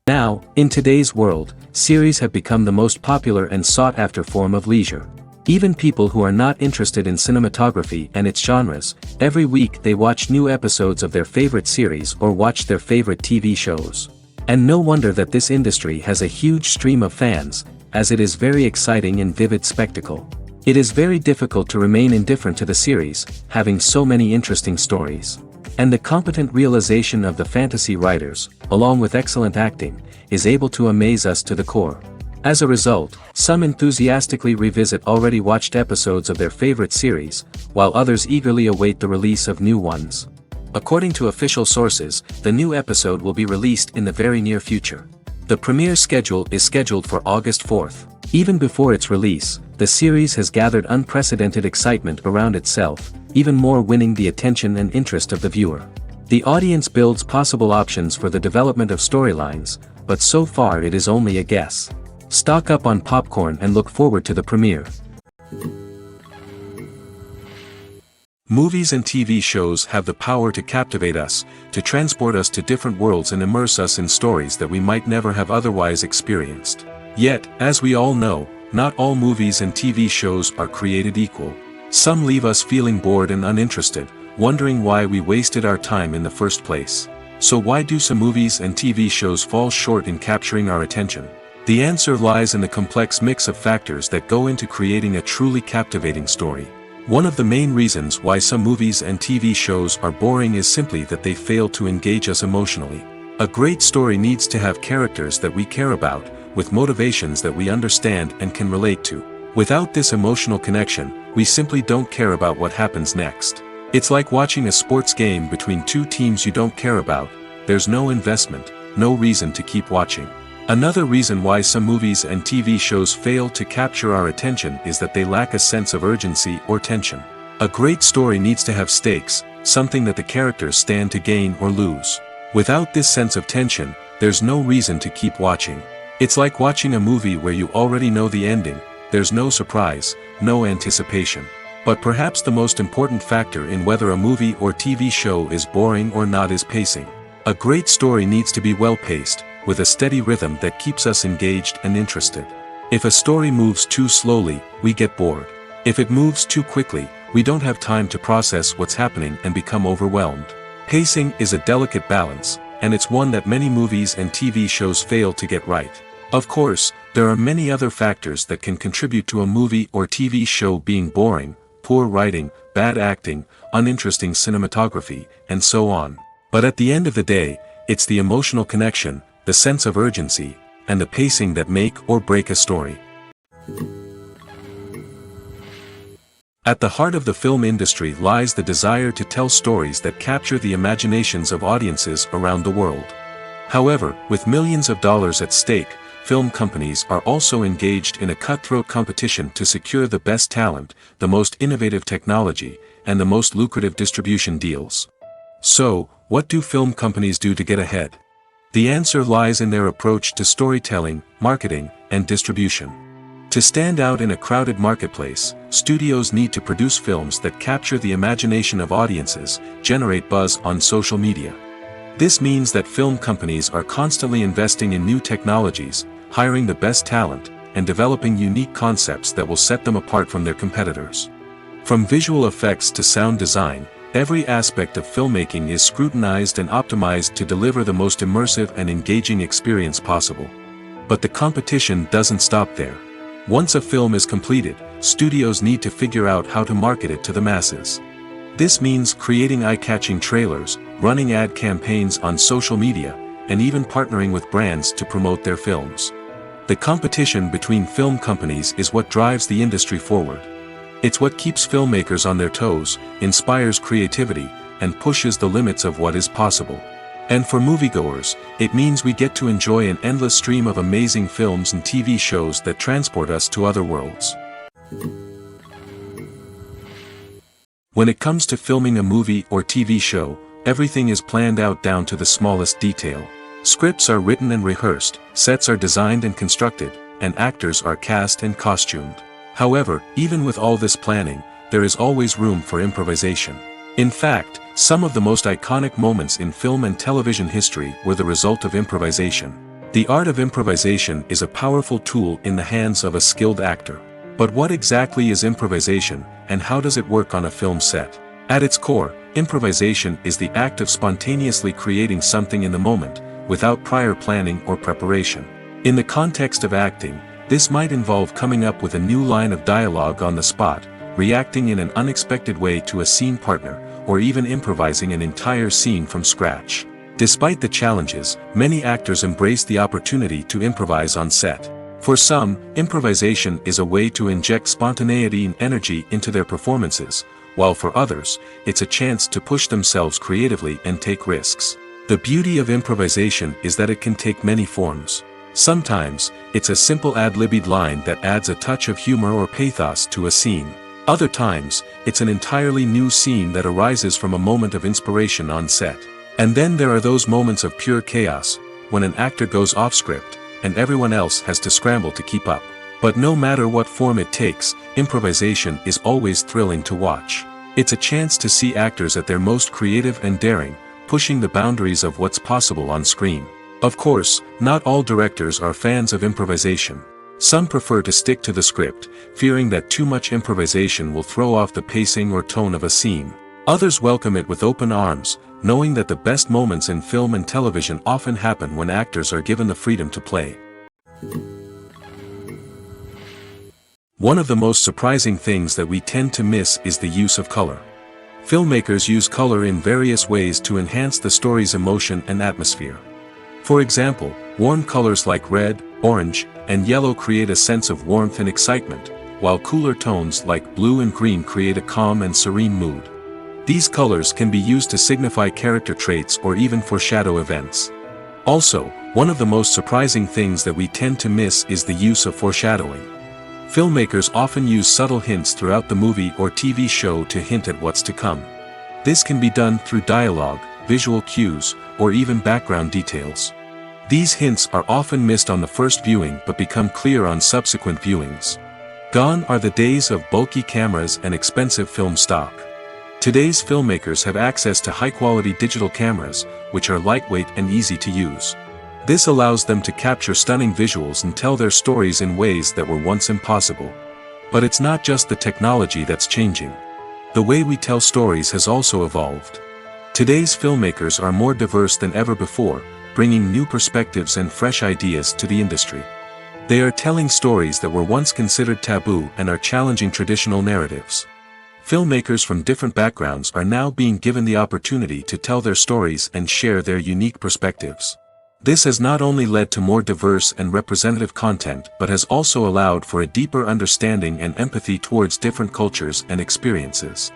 Now, in today's world, series have become the most popular and sought-after form of leisure. Even people who are not interested in cinematography and its genres, every week they watch new episodes of their favorite series or watch their favorite TV shows. And no wonder that this industry has a huge stream of fans, as it is very exciting and vivid spectacle. It is very difficult to remain indifferent to the series, having so many interesting stories. And the competent realization of the fantasy writers, along with excellent acting, is able to amaze us to the core. As a result, some enthusiastically revisit already watched episodes of their favorite series, while others eagerly await the release of new ones. According to official sources, the new episode will be released in the very near future. The premiere schedule is scheduled for August 4th. Even before its release, the series has gathered unprecedented excitement around itself, even more winning the attention and interest of the viewer. The audience builds possible options for the development of storylines, but so far it is only a guess. Stock up on popcorn and look forward to the premiere. Movies and TV shows have the power to captivate us, to transport us to different worlds and immerse us in stories that we might never have otherwise experienced. Yet, as we all know, not all movies and TV shows are created equal. Some leave us feeling bored and uninterested, wondering why we wasted our time in the first place. So why do some movies and TV shows fall short in capturing our attention? The answer lies in the complex mix of factors that go into creating a truly captivating story. One of the main reasons why some movies and TV shows are boring is simply that they fail to engage us emotionally. A great story needs to have characters that we care about, with motivations that we understand and can relate to. Without this emotional connection, we simply don't care about what happens next. It's like watching a sports game between two teams you don't care about. There's no investment, no reason to keep watching. Another reason why some movies and TV shows fail to capture our attention is that they lack a sense of urgency or tension. A great story needs to have stakes, something that the characters stand to gain or lose. Without this sense of tension, there's no reason to keep watching. It's like watching a movie where you already know the ending. There's no surprise, no anticipation. But perhaps the most important factor in whether a movie or TV show is boring or not is pacing. A great story needs to be well-paced, with a steady rhythm that keeps us engaged and interested. If a story moves too slowly, we get bored. If it moves too quickly, we don't have time to process what's happening and become overwhelmed. Pacing is a delicate balance, and it's one that many movies and TV shows fail to get right. Of course, there are many other factors that can contribute to a movie or TV show being boring: poor writing, bad acting, uninteresting cinematography, and so on. But at the end of the day, it's the emotional connection, the sense of urgency, and the pacing that make or break a story. At the heart of the film industry lies the desire to tell stories that capture the imaginations of audiences around the world. However, with millions of dollars at stake, film companies are also engaged in a cutthroat competition to secure the best talent, the most innovative technology, and the most lucrative distribution deals. So, what do film companies do to get ahead? The answer lies in their approach to storytelling, marketing, and distribution. To stand out in a crowded marketplace, studios need to produce films that capture the imagination of audiences, generate buzz on social media. This means that film companies are constantly investing in new technologies, hiring the best talent, and developing unique concepts that will set them apart from their competitors. From visual effects to sound design, Every aspect of filmmaking is scrutinized and optimized to deliver the most immersive and engaging experience possible. But the competition doesn't stop there. Once a film is completed, studios need to figure out how to market it to the masses. This means creating eye-catching trailers, running ad campaigns on social media, and even partnering with brands to promote their films. The competition between film companies is what drives the industry forward. It's what keeps filmmakers on their toes, inspires creativity, and pushes the limits of what is possible. And for moviegoers, it means we get to enjoy an endless stream of amazing films and TV shows that transport us to other worlds. When it comes to filming a movie or TV show, everything is planned out down to the smallest detail. Scripts are written and rehearsed, sets are designed and constructed, and actors are cast and costumed. However, even with all this planning, there is always room for improvisation. In fact, some of the most iconic moments in film and television history were the result of improvisation. The art of improvisation is a powerful tool in the hands of a skilled actor. But what exactly is improvisation, and how does it work on a film set? At its core, improvisation is the act of spontaneously creating something in the moment, without prior planning or preparation. In the context of acting, this might involve coming up with a new line of dialogue on the spot, reacting in an unexpected way to a scene partner, or even improvising an entire scene from scratch. Despite the challenges, many actors embrace the opportunity to improvise on set. For some, improvisation is a way to inject spontaneity and energy into their performances, while for others, it's a chance to push themselves creatively and take risks. The beauty of improvisation is that it can take many forms. Sometimes, it's a simple ad-libbed line that adds a touch of humor or pathos to a scene. Other times, it's an entirely new scene that arises from a moment of inspiration on set. And then there are those moments of pure chaos, when an actor goes off script, and everyone else has to scramble to keep up. But no matter what form it takes, improvisation is always thrilling to watch. It's a chance to see actors at their most creative and daring, pushing the boundaries of what's possible on screen. Of course, not all directors are fans of improvisation. Some prefer to stick to the script, fearing that too much improvisation will throw off the pacing or tone of a scene. Others welcome it with open arms, knowing that the best moments in film and television often happen when actors are given the freedom to play. One of the most surprising things that we tend to miss is the use of color. Filmmakers use color in various ways to enhance the story's emotion and atmosphere. For example, warm colors like red, orange, and yellow create a sense of warmth and excitement, while cooler tones like blue and green create a calm and serene mood. These colors can be used to signify character traits or even foreshadow events. Also, one of the most surprising things that we tend to miss is the use of foreshadowing. Filmmakers often use subtle hints throughout the movie or TV show to hint at what's to come. This can be done through dialogue, visual cues, or even background details. These hints are often missed on the first viewing but become clear on subsequent viewings. Gone are the days of bulky cameras and expensive film stock. Today's filmmakers have access to high-quality digital cameras, which are lightweight and easy to use. This allows them to capture stunning visuals and tell their stories in ways that were once impossible. But it's not just the technology that's changing. The way we tell stories has also evolved. Today's filmmakers are more diverse than ever before, bringing new perspectives and fresh ideas to the industry. They are telling stories that were once considered taboo and are challenging traditional narratives. Filmmakers from different backgrounds are now being given the opportunity to tell their stories and share their unique perspectives. This has not only led to more diverse and representative content but has also allowed for a deeper understanding and empathy towards different cultures and experiences.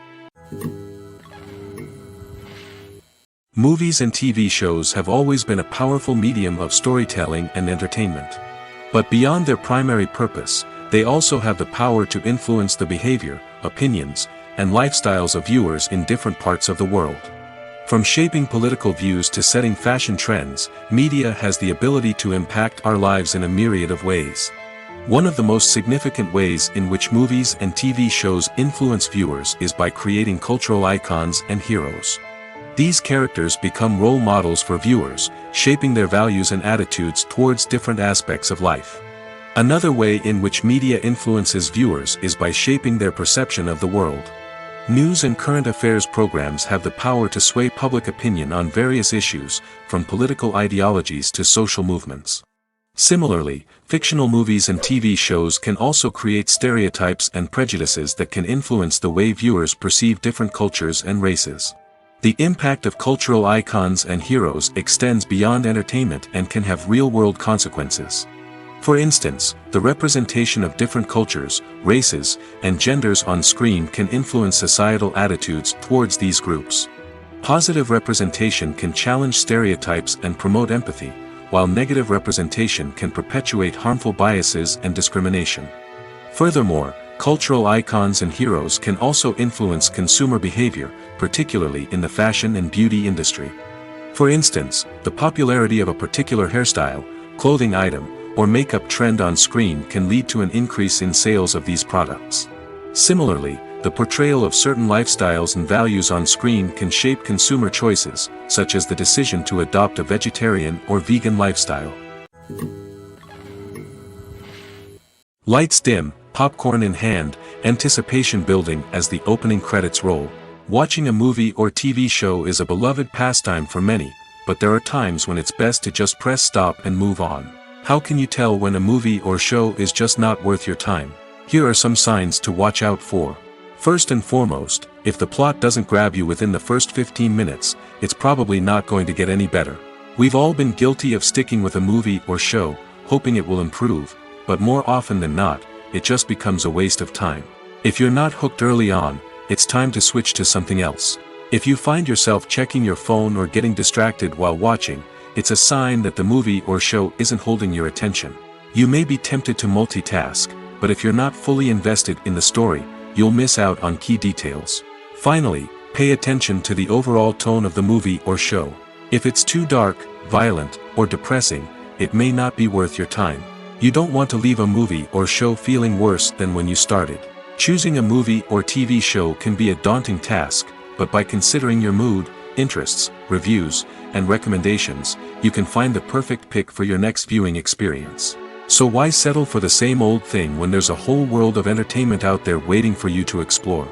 Movies and TV shows have always been a powerful medium of storytelling and entertainment. But beyond their primary purpose, they also have the power to influence the behavior, opinions, and lifestyles of viewers in different parts of the world. From shaping political views to setting fashion trends, media has the ability to impact our lives in a myriad of ways. One of the most significant ways in which movies and TV shows influence viewers is by creating cultural icons and heroes. These characters become role models for viewers, shaping their values and attitudes towards different aspects of life. Another way in which media influences viewers is by shaping their perception of the world. News and current affairs programs have the power to sway public opinion on various issues, from political ideologies to social movements. Similarly, fictional movies and TV shows can also create stereotypes and prejudices that can influence the way viewers perceive different cultures and races. The impact of cultural icons and heroes extends beyond entertainment and can have real-world consequences. For instance, the representation of different cultures, races, and genders on screen can influence societal attitudes towards these groups. Positive representation can challenge stereotypes and promote empathy, while negative representation can perpetuate harmful biases and discrimination. Furthermore, cultural icons and heroes can also influence consumer behavior, particularly in the fashion and beauty industry. For instance, the popularity of a particular hairstyle, clothing item, or makeup trend on screen can lead to an increase in sales of these products. Similarly, the portrayal of certain lifestyles and values on screen can shape consumer choices, such as the decision to adopt a vegetarian or vegan lifestyle. Lights dim, popcorn in hand, anticipation building as the opening credits roll. Watching a movie or TV show is a beloved pastime for many, but there are times when it's best to just press stop and move on. How can you tell when a movie or show is just not worth your time? Here are some signs to watch out for. First and foremost, if the plot doesn't grab you within the first 15 minutes, it's probably not going to get any better. We've all been guilty of sticking with a movie or show, hoping it will improve, but more often than not, it just becomes a waste of time. If you're not hooked early on, it's time to switch to something else. If you find yourself checking your phone or getting distracted while watching, it's a sign that the movie or show isn't holding your attention. You may be tempted to multitask, but if you're not fully invested in the story, you'll miss out on key details. Finally, pay attention to the overall tone of the movie or show. If it's too dark, violent, or depressing, it may not be worth your time. You don't want to leave a movie or show feeling worse than when you started. Choosing a movie or TV show can be a daunting task, but by considering your mood, interests, reviews, and recommendations, you can find the perfect pick for your next viewing experience. So why settle for the same old thing when there's a whole world of entertainment out there waiting for you to explore?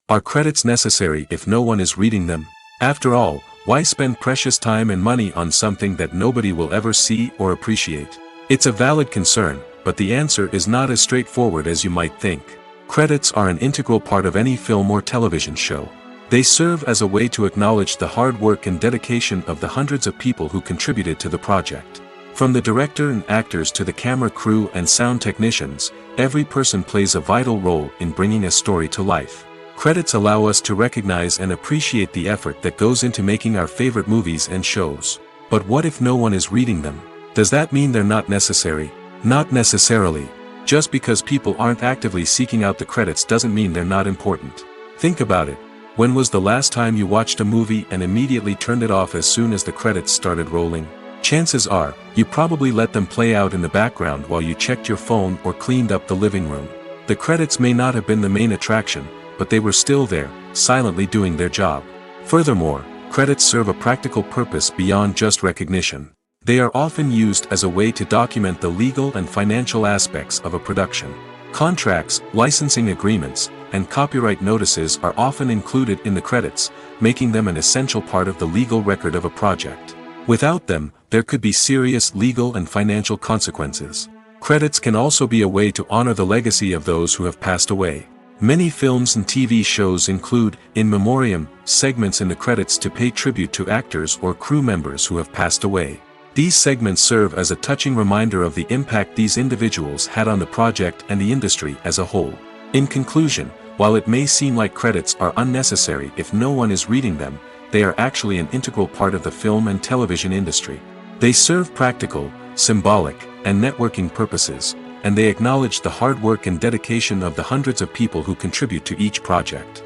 Are credits necessary if no one is reading them? After all, why spend precious time and money on something that nobody will ever see or appreciate? It's a valid concern, but the answer is not as straightforward as you might think. Credits are an integral part of any film or television show. They serve as a way to acknowledge the hard work and dedication of the hundreds of people who contributed to the project. From the director and actors to the camera crew and sound technicians, every person plays a vital role in bringing a story to life. Credits allow us to recognize and appreciate the effort that goes into making our favorite movies and shows. But what if no one is reading them? Does that mean they're not necessary? Not necessarily. Just because people aren't actively seeking out the credits doesn't mean they're not important. Think about it. When was the last time you watched a movie and immediately turned it off as soon as the credits started rolling? Chances are, you probably let them play out in the background while you checked your phone or cleaned up the living room. The credits may not have been the main attraction, but they were still there, silently doing their job. Furthermore, credits serve a practical purpose beyond just recognition. They are often used as a way to document the legal and financial aspects of a production. Contracts, licensing agreements, and copyright notices are often included in the credits, making them an essential part of the legal record of a project. Without them, there could be serious legal and financial consequences. Credits can also be a way to honor the legacy of those who have passed away. Many films and TV shows include, in memoriam, segments in the credits to pay tribute to actors or crew members who have passed away. These segments serve as a touching reminder of the impact these individuals had on the project and the industry as a whole. In conclusion, while it may seem like credits are unnecessary if no one is reading them, they are actually an integral part of the film and television industry. They serve practical, symbolic, and networking purposes, and they acknowledge the hard work and dedication of the hundreds of people who contribute to each project.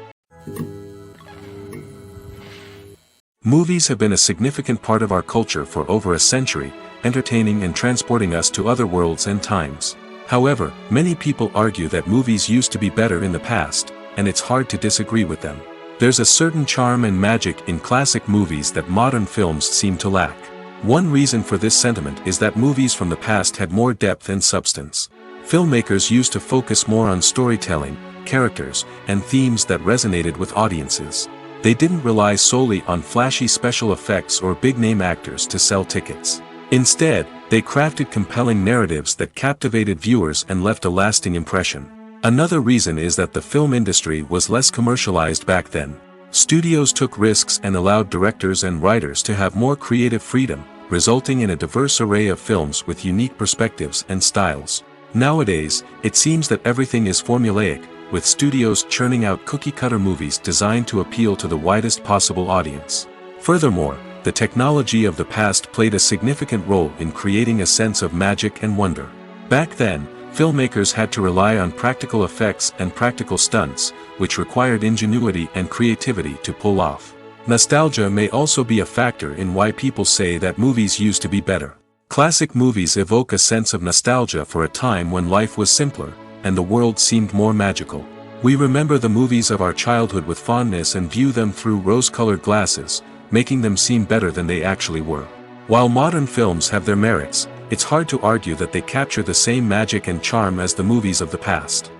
Movies have been a significant part of our culture for over a century, entertaining and transporting us to other worlds and times. However, many people argue that movies used to be better in the past, and it's hard to disagree with them. There's a certain charm and magic in classic movies that modern films seem to lack. One reason for this sentiment is that movies from the past had more depth and substance. Filmmakers used to focus more on storytelling, characters, and themes that resonated with audiences. They didn't rely solely on flashy special effects or big-name actors to sell tickets. Instead, they crafted compelling narratives that captivated viewers and left a lasting impression. Another reason is that the film industry was less commercialized back then. Studios took risks and allowed directors and writers to have more creative freedom, resulting in a diverse array of films with unique perspectives and styles. Nowadays, it seems that everything is formulaic, with studios churning out cookie-cutter movies designed to appeal to the widest possible audience. Furthermore, the technology of the past played a significant role in creating a sense of magic and wonder. Back then, filmmakers had to rely on practical effects and practical stunts, which required ingenuity and creativity to pull off. Nostalgia may also be a factor in why people say that movies used to be better. Classic movies evoke a sense of nostalgia for a time when life was simpler, and the world seemed more magical. We remember the movies of our childhood with fondness and view them through rose-colored glasses, making them seem better than they actually were. While modern films have their merits, it's hard to argue that they capture the same magic and charm as the movies of the past.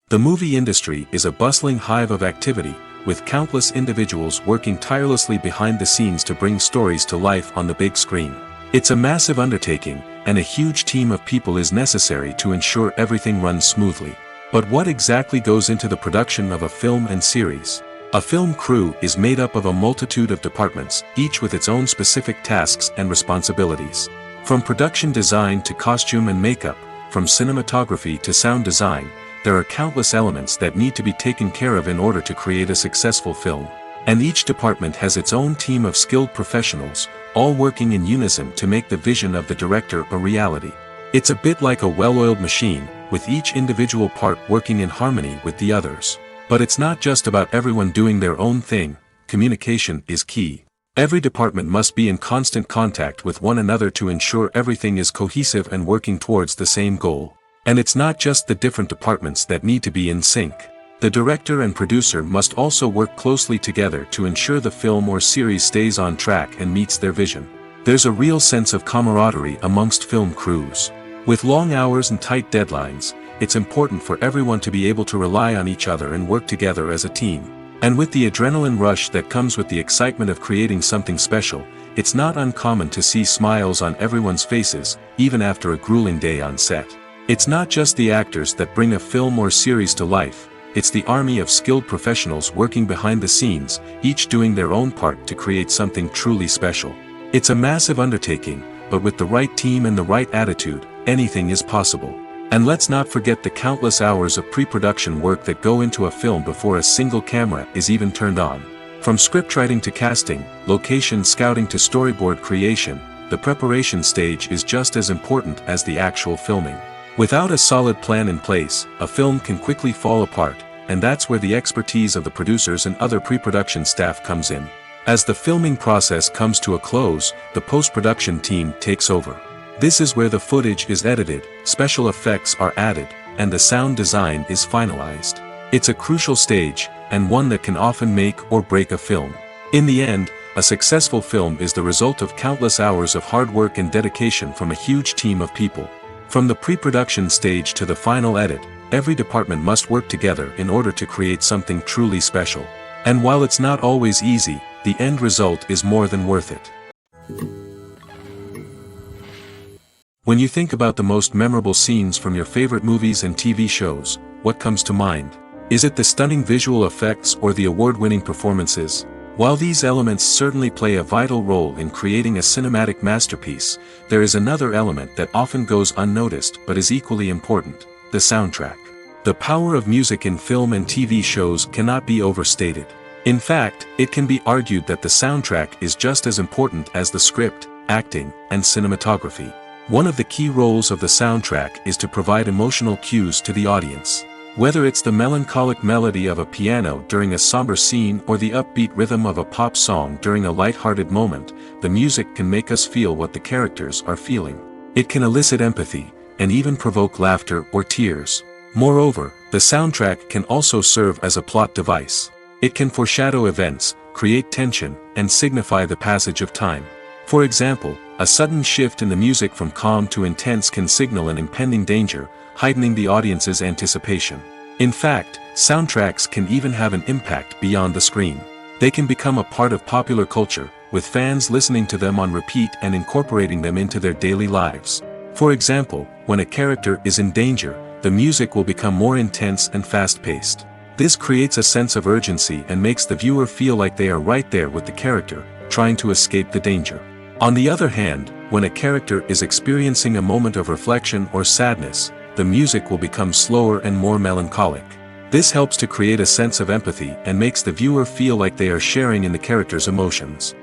The movie industry is a bustling hive of activity, with countless individuals working tirelessly behind the scenes to bring stories to life on the big screen. It's a massive undertaking, and a huge team of people is necessary to ensure everything runs smoothly. But what exactly goes into the production of a film and series? A film crew is made up of a multitude of departments, each with its own specific tasks and responsibilities. From production design to costume and makeup, from cinematography to sound design, there are countless elements that need to be taken care of in order to create a successful film. And each department has its own team of skilled professionals, all working in unison to make the vision of the director a reality. It's a bit like a well-oiled machine, with each individual part working in harmony with the others. But it's not just about everyone doing their own thing. Communication is key. Every department must be in constant contact with one another to ensure everything is cohesive and working towards the same goal. And it's not just the different departments that need to be in sync. The director and producer must also work closely together to ensure the film or series stays on track and meets their vision. There's a real sense of camaraderie amongst film crews. With long hours and tight deadlines, it's important for everyone to be able to rely on each other and work together as a team. And with the adrenaline rush that comes with the excitement of creating something special, it's not uncommon to see smiles on everyone's faces, even after a grueling day on set. It's not just the actors that bring a film or series to life, it's the army of skilled professionals working behind the scenes, each doing their own part to create something truly special. It's a massive undertaking, but with the right team and the right attitude, anything is possible. And let's not forget the countless hours of pre-production work that go into a film before a single camera is even turned on. From scriptwriting to casting, location scouting to storyboard creation, the preparation stage is just as important as the actual filming. Without a solid plan in place, a film can quickly fall apart, and that's where the expertise of the producers and other pre-production staff comes in. As the filming process comes to a close, the post-production team takes over. This is where the footage is edited, special effects are added, and the sound design is finalized. It's a crucial stage, and one that can often make or break a film. In the end, a successful film is the result of countless hours of hard work and dedication from a huge team of people. From the pre-production stage to the final edit, every department must work together in order to create something truly special. And while it's not always easy, the end result is more than worth it. When you think about the most memorable scenes from your favorite movies and TV shows, what comes to mind? Is it the stunning visual effects or the award-winning performances? While these elements certainly play a vital role in creating a cinematic masterpiece, there is another element that often goes unnoticed but is equally important: the soundtrack. The power of music in film and TV shows cannot be overstated. In fact, it can be argued that the soundtrack is just as important as the script, acting, and cinematography. One of the key roles of the soundtrack is to provide emotional cues to the audience. Whether it's the melancholic melody of a piano during a somber scene or the upbeat rhythm of a pop song during a light-hearted moment, the music can make us feel what the characters are feeling. It can elicit empathy, and even provoke laughter or tears. Moreover, the soundtrack can also serve as a plot device. It can foreshadow events, create tension, and signify the passage of time. For example, A sudden shift in the music from calm to intense can signal an impending danger, heightening the audience's anticipation. In fact, soundtracks can even have an impact beyond the screen. They can become a part of popular culture, with fans listening to them on repeat and incorporating them into their daily lives. For example, when a character is in danger, the music will become more intense and fast-paced. This creates a sense of urgency and makes the viewer feel like they are right there with the character, trying to escape the danger. On the other hand, when a character is experiencing a moment of reflection or sadness, the music will become slower and more melancholic. This helps to create a sense of empathy and makes the viewer feel like they are sharing in the character's emotions.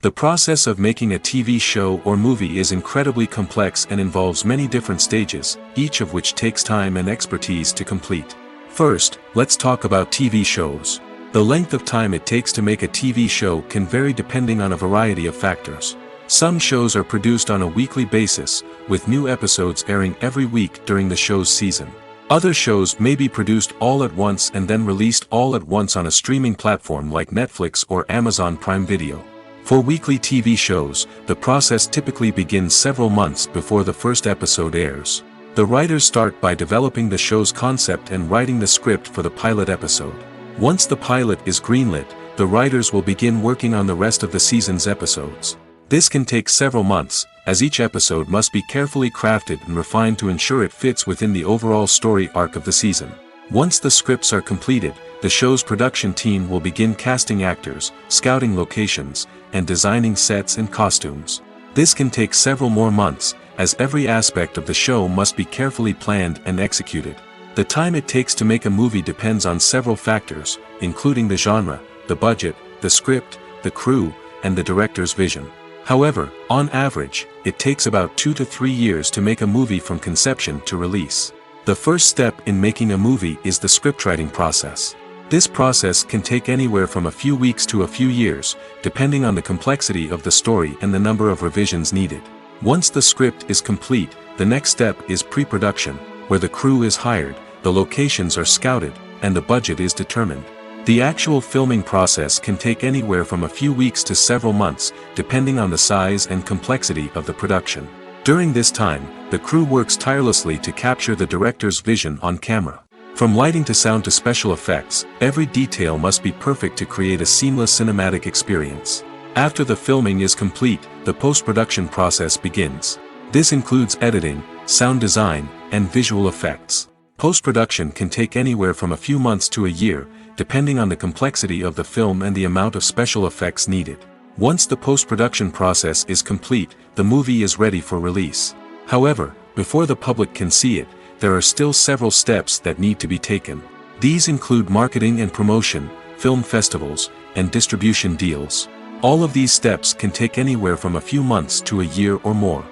The process of making a TV show or movie is incredibly complex and involves many different stages, each of which takes time and expertise to complete. First, let's talk about TV shows. The length of time it takes to make a TV show can vary depending on a variety of factors. Some shows are produced on a weekly basis, with new episodes airing every week during the show's season. Other shows may be produced all at once and then released all at once on a streaming platform like Netflix or Amazon Prime Video. For weekly TV shows, the process typically begins several months before the first episode airs. The writers start by developing the show's concept and writing the script for the pilot episode. Once the pilot is greenlit, the writers will begin working on the rest of the season's episodes. This can take several months, as each episode must be carefully crafted and refined to ensure it fits within the overall story arc of the season. Once the scripts are completed, the show's production team will begin casting actors, scouting locations, and designing sets and costumes. This can take several more months, as every aspect of the show must be carefully planned and executed. The time it takes to make a movie depends on several factors, including the genre, the budget, the script, the crew, and the director's vision. However, on average, it takes about 2 to 3 years to make a movie from conception to release. The first step in making a movie is the scriptwriting process. This process can take anywhere from a few weeks to a few years, depending on the complexity of the story and the number of revisions needed. Once the script is complete, the next step is pre-production, where the crew is hired, the locations are scouted, and the budget is determined. The actual filming process can take anywhere from a few weeks to several months, depending on the size and complexity of the production. During this time, the crew works tirelessly to capture the director's vision on camera. From lighting to sound to special effects, every detail must be perfect to create a seamless cinematic experience. After the filming is complete, the post-production process begins. This includes editing, sound design, and visual effects. Post-production can take anywhere from a few months to a year, depending on the complexity of the film and the amount of special effects needed. Once the post-production process is complete, the movie is ready for release. However, before the public can see it, there are still several steps that need to be taken. These include marketing and promotion, film festivals, and distribution deals. All of these steps can take anywhere from a few months to a year or more.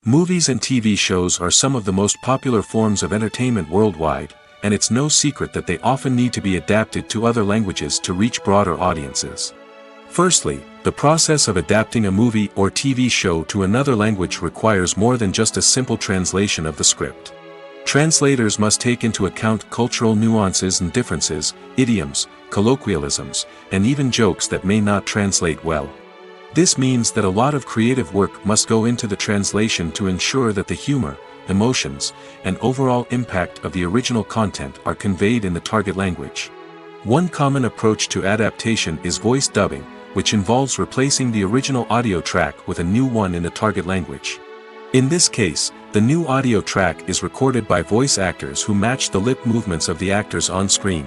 Movies and TV shows are some of the most popular forms of entertainment worldwide, and it's no secret that they often need to be adapted to other languages to reach broader audiences. Firstly, the process of adapting a movie or TV show to another language requires more than just a simple translation of the script. Translators must take into account cultural nuances and differences, idioms, colloquialisms, and even jokes that may not translate well. This means that a lot of creative work must go into the translation to ensure that the humor, emotions, and overall impact of the original content are conveyed in the target language. One common approach to adaptation is voice dubbing, which involves replacing the original audio track with a new one in the target language. In this case, the new audio track is recorded by voice actors who match the lip movements of the actors on screen.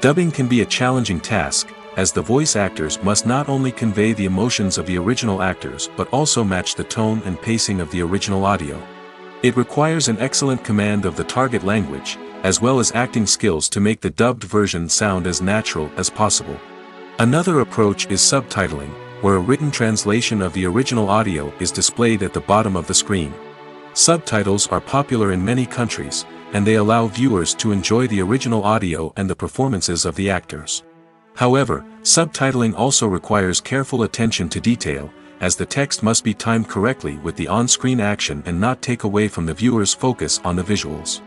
Dubbing can be a challenging task, as the voice actors must not only convey the emotions of the original actors but also match the tone and pacing of the original audio. It requires an excellent command of the target language, as well as acting skills to make the dubbed version sound as natural as possible. Another approach is subtitling, where a written translation of the original audio is displayed at the bottom of the screen. Subtitles are popular in many countries, and they allow viewers to enjoy the original audio and the performances of the actors. However, subtitling also requires careful attention to detail, as the text must be timed correctly with the on-screen action and not take away from the viewer's focus on the visuals.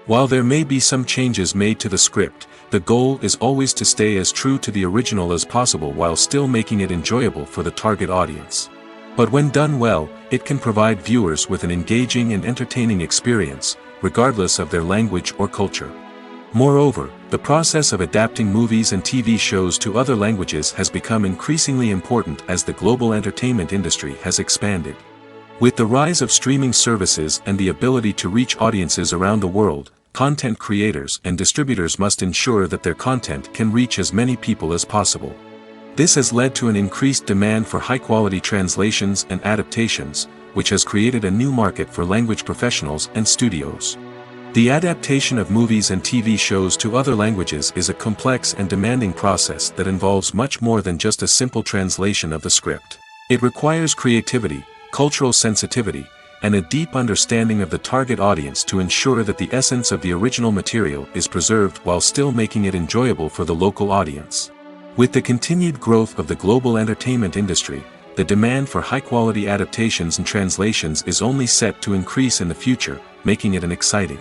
While there may be some changes made to the script, The goal is always to stay as true to the original as possible while still making it enjoyable for the target audience. But when done well, it can provide viewers with an engaging and entertaining experience, regardless of their language or culture. Moreover, the process of adapting movies and TV shows to other languages has become increasingly important as the global entertainment industry has expanded. With the rise of streaming services and the ability to reach audiences around the world, content creators and distributors must ensure that their content can reach as many people as possible. This has led to an increased demand for high-quality translations and adaptations, which has created a new market for language professionals and studios. The adaptation of movies and TV shows to other languages is a complex and demanding process that involves much more than just a simple translation of the script. It requires creativity, cultural sensitivity, and a deep understanding of the target audience to ensure that the essence of the original material is preserved while still making it enjoyable for the local audience. With the continued growth of the global entertainment industry, the demand for high-quality adaptations and translations is only set to increase in the future, making it an exciting.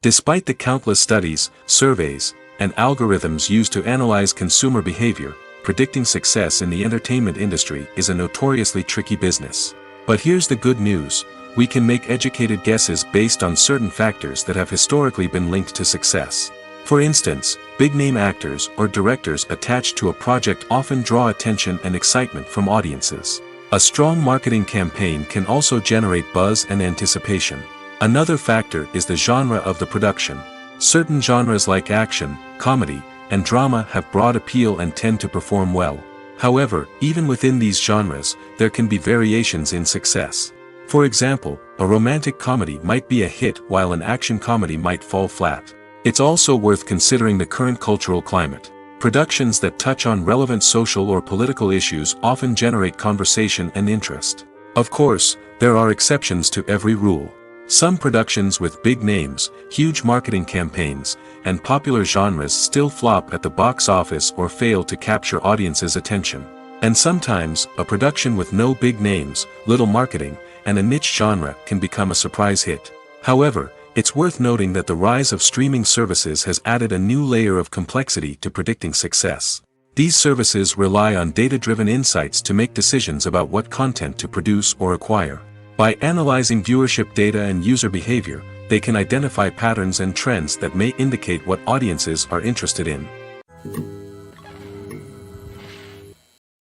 Despite the countless studies, surveys, and algorithms used to analyze consumer behavior, predicting success in the entertainment industry is a notoriously tricky business. But here's the good news: we can make educated guesses based on certain factors that have historically been linked to success. For instance, big-name actors or directors attached to a project often draw attention and excitement from audiences. A strong marketing campaign can also generate buzz and anticipation. Another factor is the genre of the production. Certain genres like action, comedy, and drama have broad appeal and tend to perform well. However, even within these genres, there can be variations in success. For example, a romantic comedy might be a hit while an action comedy might fall flat. It's also worth considering the current cultural climate. Productions that touch on relevant social or political issues often generate conversation and interest. Of course, there are exceptions to every rule. Some productions with big names, huge marketing campaigns, and popular genres still flop at the box office or fail to capture audiences' attention. And sometimes, a production with no big names, little marketing, and a niche genre can become a surprise hit. However, it's worth noting that the rise of streaming services has added a new layer of complexity to predicting success. These services rely on data-driven insights to make decisions about what content to produce or acquire. By analyzing viewership data and user behavior, they can identify patterns and trends that may indicate what audiences are interested in.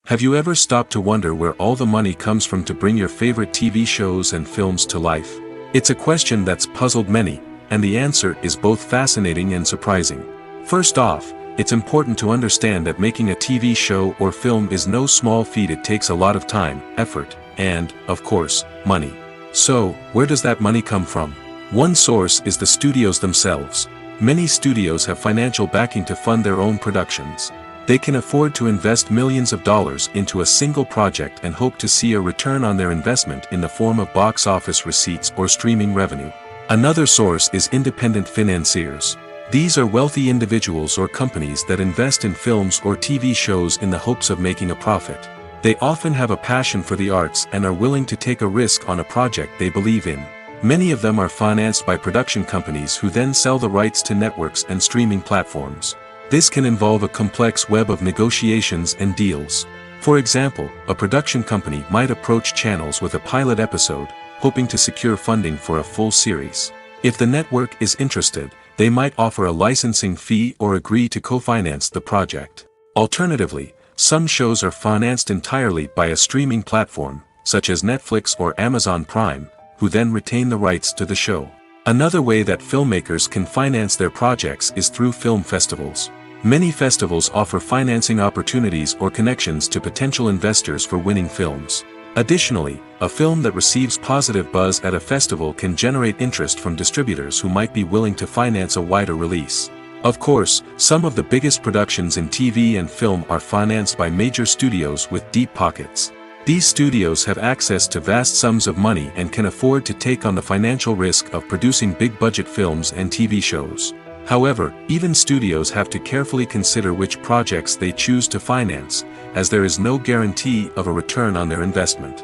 Have you ever stopped to wonder where all the money comes from to bring your favorite TV shows and films to life? It's a question that's puzzled many, and the answer is both fascinating and surprising. First off, it's important to understand that making a TV show or film is no small feat. It takes a lot of time, effort, and, of course, money. So, where does that money come from? One source is the studios themselves. Many studios have financial backing to fund their own productions. They can afford to invest millions of dollars into a single project and hope to see a return on their investment in the form of box office receipts or streaming revenue. Another source is independent financiers. These are wealthy individuals or companies that invest in films or TV shows in the hopes of making a profit. They often have a passion for the arts and are willing to take a risk on a project they believe in. Many of them are financed by production companies who then sell the rights to networks and streaming platforms. This can involve a complex web of negotiations and deals. For example, a production company might approach channels with a pilot episode, hoping to secure funding for a full series. If the network is interested, they might offer a licensing fee or agree to co-finance the project. Alternatively, some shows are financed entirely by a streaming platform, such as Netflix or Amazon Prime, who then retain the rights to the show. Another way that filmmakers can finance their projects is through film festivals. Many festivals offer financing opportunities or connections to potential investors for winning films. Additionally, a film that receives positive buzz at a festival can generate interest from distributors who might be willing to finance a wider release. Of course, some of the biggest productions in TV and film are financed by major studios with deep pockets. These studios have access to vast sums of money and can afford to take on the financial risk of producing big-budget films and TV shows. However, even studios have to carefully consider which projects they choose to finance, as there is no guarantee of a return on their investment.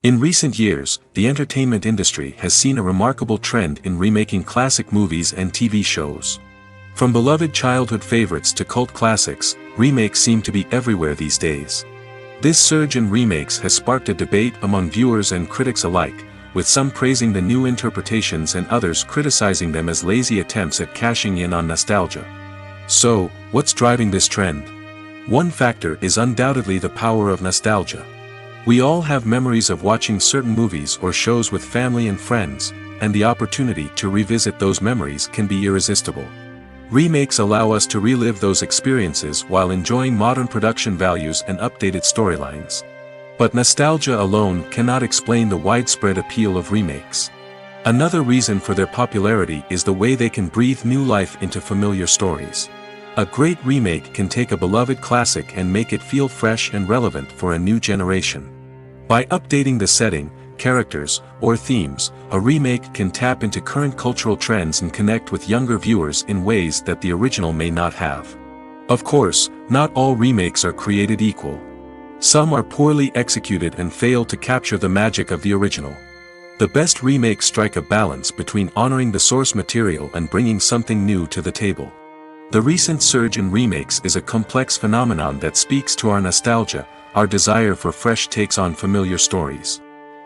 In recent years, the entertainment industry has seen a remarkable trend in remaking classic movies and TV shows. From beloved childhood favorites to cult classics, remakes seem to be everywhere these days. This surge in remakes has sparked a debate among viewers and critics alike, with some praising the new interpretations and others criticizing them as lazy attempts at cashing in on nostalgia. So, what's driving this trend? One factor is undoubtedly the power of nostalgia. We all have memories of watching certain movies or shows with family and friends, and the opportunity to revisit those memories can be irresistible. Remakes allow us to relive those experiences while enjoying modern production values and updated storylines. But nostalgia alone cannot explain the widespread appeal of remakes. Another reason for their popularity is the way they can breathe new life into familiar stories. A great remake can take a beloved classic and make it feel fresh and relevant for a new generation. By updating the setting, characters, or themes, a remake can tap into current cultural trends and connect with younger viewers in ways that the original may not have. Of course, not all remakes are created equal. Some are poorly executed and fail to capture the magic of the original. The best remakes strike a balance between honoring the source material and bringing something new to the table. The recent surge in remakes is a complex phenomenon that speaks to our nostalgia, our desire for fresh takes on familiar stories.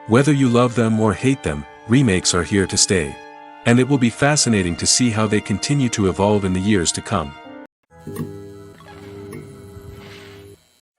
Whether you love them or hate them, remakes are here to stay. And it will be fascinating to see how they continue to evolve in the years to come.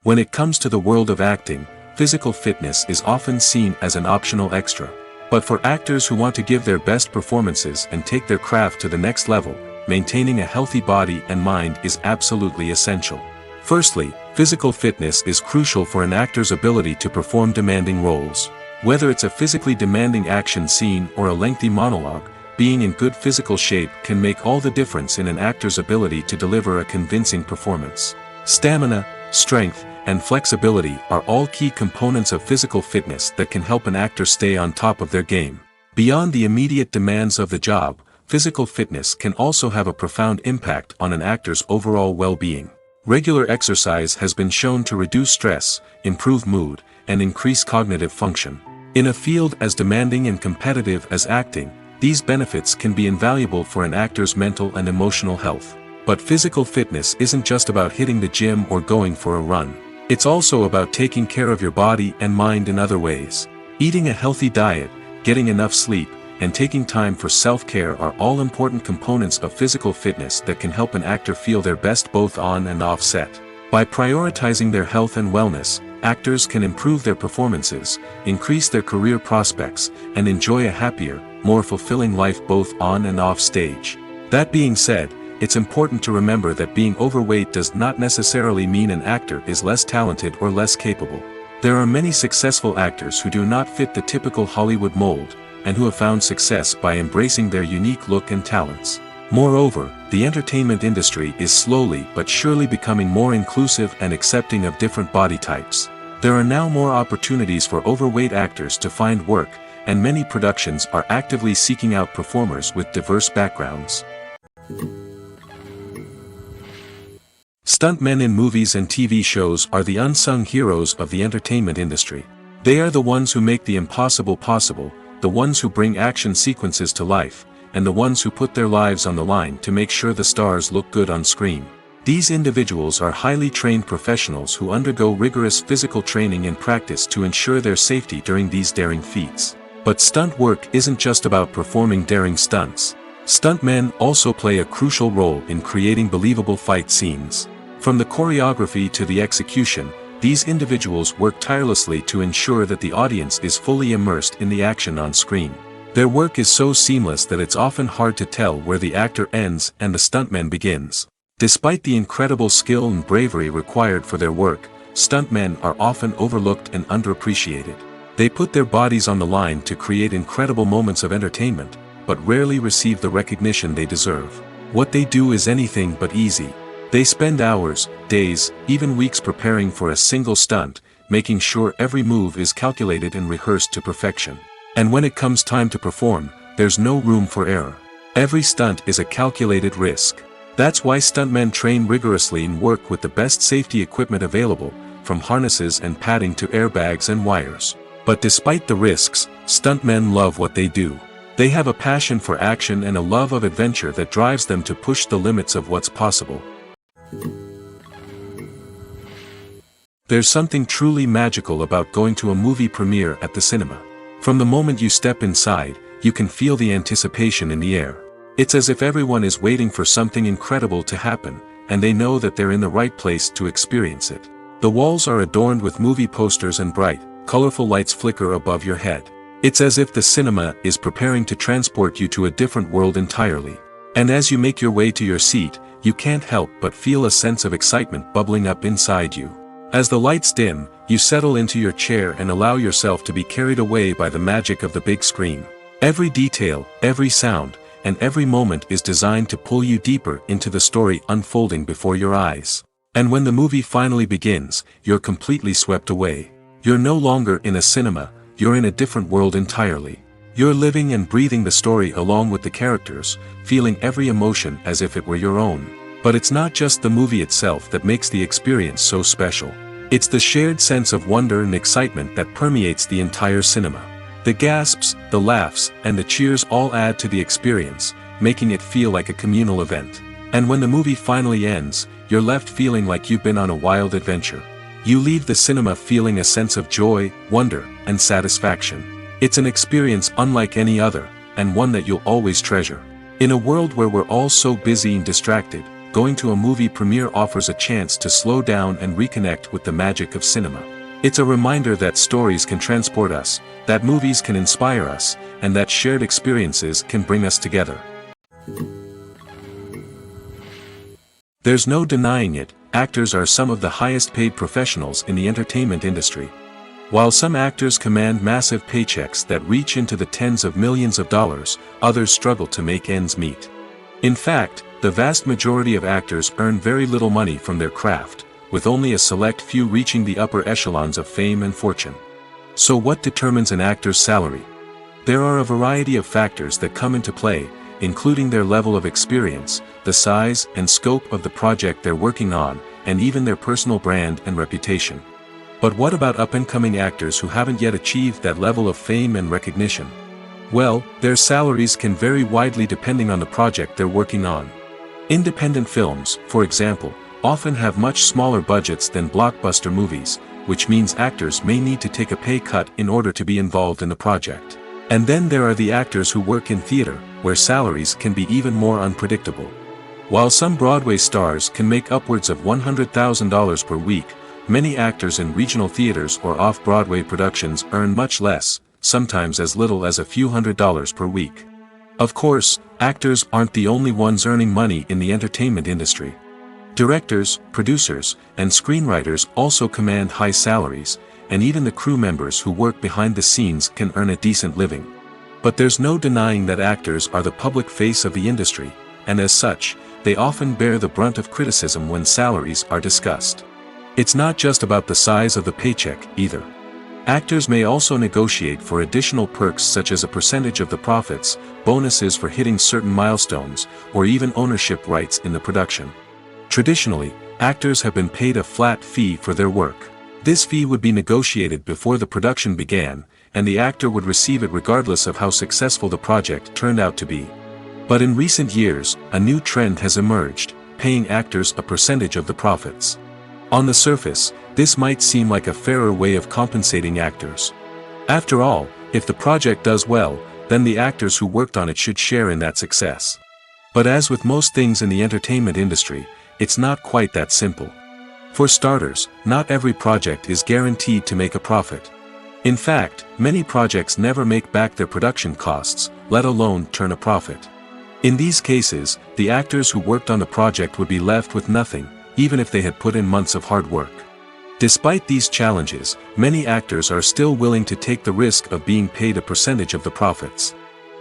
When it comes to the world of acting, physical fitness is often seen as an optional extra. But for actors who want to give their best performances and take their craft to the next level, maintaining a healthy body and mind is absolutely essential. Firstly, physical fitness is crucial for an actor's ability to perform demanding roles. Whether it's a physically demanding action scene or a lengthy monologue, being in good physical shape can make all the difference in an actor's ability to deliver a convincing performance. Stamina, strength, and flexibility are all key components of physical fitness that can help an actor stay on top of their game. Beyond the immediate demands of the job, physical fitness can also have a profound impact on an actor's overall well-being. Regular exercise has been shown to reduce stress, improve mood, and increase cognitive function. In a field as demanding and competitive as acting, these benefits can be invaluable for an actor's mental and emotional health. But physical fitness isn't just about hitting the gym or going for a run. It's also about taking care of your body and mind in other ways. Eating a healthy diet, getting enough sleep, and taking time for self-care are all important components of physical fitness that can help an actor feel their best both on and off set. By prioritizing their health and wellness, actors can improve their performances, increase their career prospects, and enjoy a happier, more fulfilling life both on and off stage. That being said, it's important to remember that being overweight does not necessarily mean an actor is less talented or less capable. There are many successful actors who do not fit the typical Hollywood mold, and who have found success by embracing their unique look and talents. Moreover, the entertainment industry is slowly but surely becoming more inclusive and accepting of different body types. There are now more opportunities for overweight actors to find work, and many productions are actively seeking out performers with diverse backgrounds. Stuntmen in movies and TV shows are the unsung heroes of the entertainment industry. They are the ones who make the impossible possible, the ones who bring action sequences to life, and the ones who put their lives on the line to make sure the stars look good on screen. These individuals are highly trained professionals who undergo rigorous physical training and practice to ensure their safety during these daring feats. But stunt work isn't just about performing daring stunts. Stuntmen also play a crucial role in creating believable fight scenes. From the choreography to the execution, these individuals work tirelessly to ensure that the audience is fully immersed in the action on screen. Their work is so seamless that it's often hard to tell where the actor ends and the stuntman begins. Despite the incredible skill and bravery required for their work, stuntmen are often overlooked and underappreciated. They put their bodies on the line to create incredible moments of entertainment, but rarely receive the recognition they deserve. What they do is anything but easy. They spend hours, days, even weeks preparing for a single stunt, making sure every move is calculated and rehearsed to perfection. And when it comes time to perform, there's no room for error. Every stunt is a calculated risk. That's why stuntmen train rigorously and work with the best safety equipment available, from harnesses and padding to airbags and wires. But despite the risks, stuntmen love what they do. They have a passion for action and a love of adventure that drives them to push the limits of what's possible. There's something truly magical about going to a movie premiere at the cinema. From the moment you step inside, you can feel the anticipation in the air. It's as if everyone is waiting for something incredible to happen, and they know that they're in the right place to experience it. The walls are adorned with movie posters and bright, colorful lights flicker above your head. It's as if the cinema is preparing to transport you to a different world entirely. And as you make your way to your seat, you can't help but feel a sense of excitement bubbling up inside you. As the lights dim, you settle into your chair and allow yourself to be carried away by the magic of the big screen. Every detail, every sound, and every moment is designed to pull you deeper into the story unfolding before your eyes. And when the movie finally begins, you're completely swept away. You're no longer in a cinema, you're in a different world entirely. You're living and breathing the story along with the characters, feeling every emotion as if it were your own. But it's not just the movie itself that makes the experience so special. It's the shared sense of wonder and excitement that permeates the entire cinema. The gasps, the laughs, and the cheers all add to the experience, making it feel like a communal event. And when the movie finally ends, you're left feeling like you've been on a wild adventure. You leave the cinema feeling a sense of joy, wonder, and satisfaction. It's an experience unlike any other, and one that you'll always treasure. In a world where we're all so busy and distracted, going to a movie premiere offers a chance to slow down and reconnect with the magic of cinema. It's a reminder that stories can transport us, that movies can inspire us, and that shared experiences can bring us together. There's no denying it, actors are some of the highest paid professionals in the entertainment industry. While some actors command massive paychecks that reach into the tens of millions of dollars, others struggle to make ends meet. In fact, the vast majority of actors earn very little money from their craft, with only a select few reaching the upper echelons of fame and fortune. So what determines an actor's salary? There are a variety of factors that come into play, including their level of experience, the size and scope of the project they're working on, and even their personal brand and reputation. But what about up-and-coming actors who haven't yet achieved that level of fame and recognition? Well, their salaries can vary widely depending on the project they're working on. Independent films, for example, often have much smaller budgets than blockbuster movies, which means actors may need to take a pay cut in order to be involved in the project. And then there are the actors who work in theater, where salaries can be even more unpredictable. While some Broadway stars can make upwards of $100,000 per week, many actors in regional theaters or off-Broadway productions earn much less, sometimes as little as a few $100s per week. Of course, actors aren't the only ones earning money in the entertainment industry. Directors, producers, and screenwriters also command high salaries, and even the crew members who work behind the scenes can earn a decent living. But there's no denying that actors are the public face of the industry, and as such, they often bear the brunt of criticism when salaries are discussed. It's not just about the size of the paycheck, either. Actors may also negotiate for additional perks such as a percentage of the profits, bonuses for hitting certain milestones, or even ownership rights in the production. Traditionally, actors have been paid a flat fee for their work. This fee would be negotiated before the production began, and the actor would receive it regardless of how successful the project turned out to be. But in recent years, a new trend has emerged, paying actors a percentage of the profits. On the surface, this might seem like a fairer way of compensating actors. After all, if the project does well, then the actors who worked on it should share in that success. But as with most things in the entertainment industry, it's not quite that simple. For starters, not every project is guaranteed to make a profit. In fact, many projects never make back their production costs, let alone turn a profit. In these cases, the actors who worked on the project would be left with nothing, even if they had put in months of hard work. Despite these challenges, many actors are still willing to take the risk of being paid a percentage of the profits.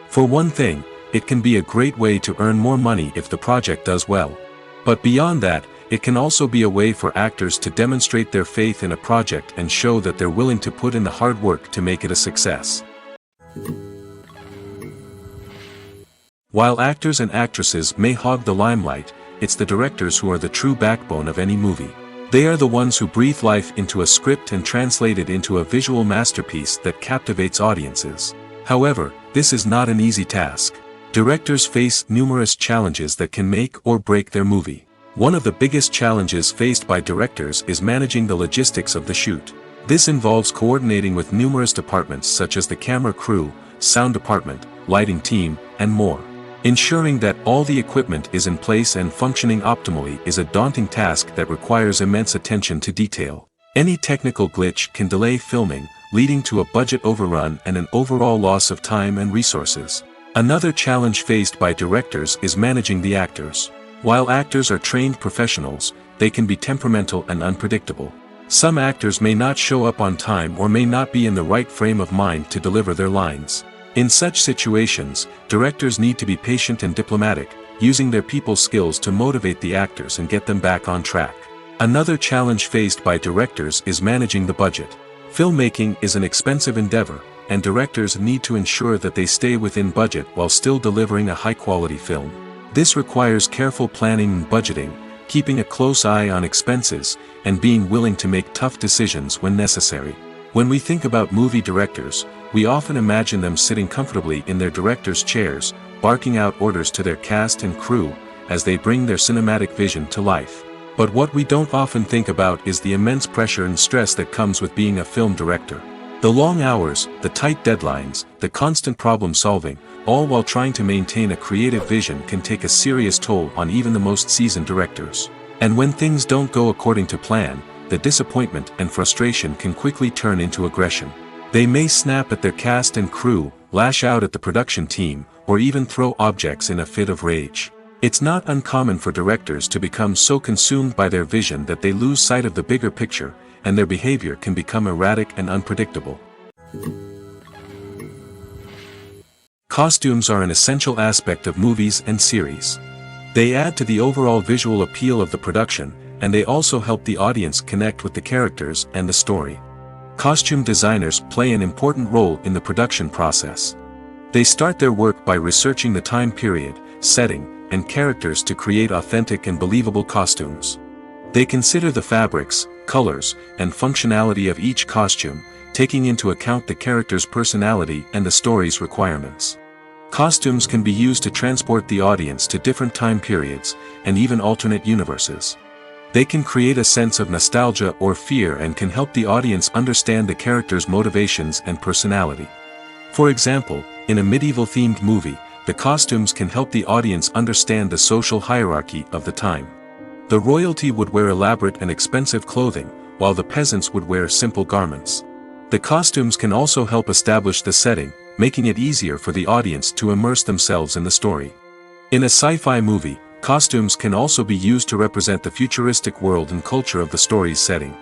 For one thing, it can be a great way to earn more money if the project does well. But beyond that, it can also be a way for actors to demonstrate their faith in a project and show that they're willing to put in the hard work to make it a success. While actors and actresses may hog the limelight, it's the directors who are the true backbone of any movie. They are the ones who breathe life into a script and translate it into a visual masterpiece that captivates audiences. However, this is not an easy task. Directors face numerous challenges that can make or break their movie. One of the biggest challenges faced by directors is managing the logistics of the shoot. This involves coordinating with numerous departments such as the camera crew, sound department, lighting team, and more. Ensuring that all the equipment is in place and functioning optimally is a daunting task that requires immense attention to detail. Any technical glitch can delay filming, leading to a budget overrun and an overall loss of time and resources. Another challenge faced by directors is managing the actors. While actors are trained professionals, they can be temperamental and unpredictable. Some actors may not show up on time or may not be in the right frame of mind to deliver their lines. In such situations, directors need to be patient and diplomatic, using their people skills to motivate the actors and get them back on track. Another challenge faced by directors is managing the budget. Filmmaking is an expensive endeavor, and directors need to ensure that they stay within budget while still delivering a high-quality film. This requires careful planning and budgeting, keeping a close eye on expenses, and being willing to make tough decisions when necessary. When we think about movie directors, we often imagine them sitting comfortably in their director's chairs, barking out orders to their cast and crew, as they bring their cinematic vision to life. But what we don't often think about is the immense pressure and stress that comes with being a film director. The long hours, the tight deadlines, the constant problem solving, all while trying to maintain a creative vision can take a serious toll on even the most seasoned directors. And when things don't go according to plan, the disappointment and frustration can quickly turn into aggression. They may snap at their cast and crew, lash out at the production team, or even throw objects in a fit of rage. It's not uncommon for directors to become so consumed by their vision that they lose sight of the bigger picture, and their behavior can become erratic and unpredictable. Costumes are an essential aspect of movies and series. They add to the overall visual appeal of the production, and they also help the audience connect with the characters and the story. Costume designers play an important role in the production process. They start their work by researching the time period, setting, and characters to create authentic and believable costumes. They consider the fabrics, colors, and functionality of each costume, taking into account the character's personality and the story's requirements. Costumes can be used to transport the audience to different time periods, and even alternate universes. They can create a sense of nostalgia or fear and can help the audience understand the character's motivations and personality. For example, in a medieval-themed movie, the costumes can help the audience understand the social hierarchy of the time. The royalty would wear elaborate and expensive clothing, while the peasants would wear simple garments. The costumes can also help establish the setting, making it easier for the audience to immerse themselves in the story. In a sci-fi movie, costumes can also be used to represent the futuristic world and culture of the story's setting.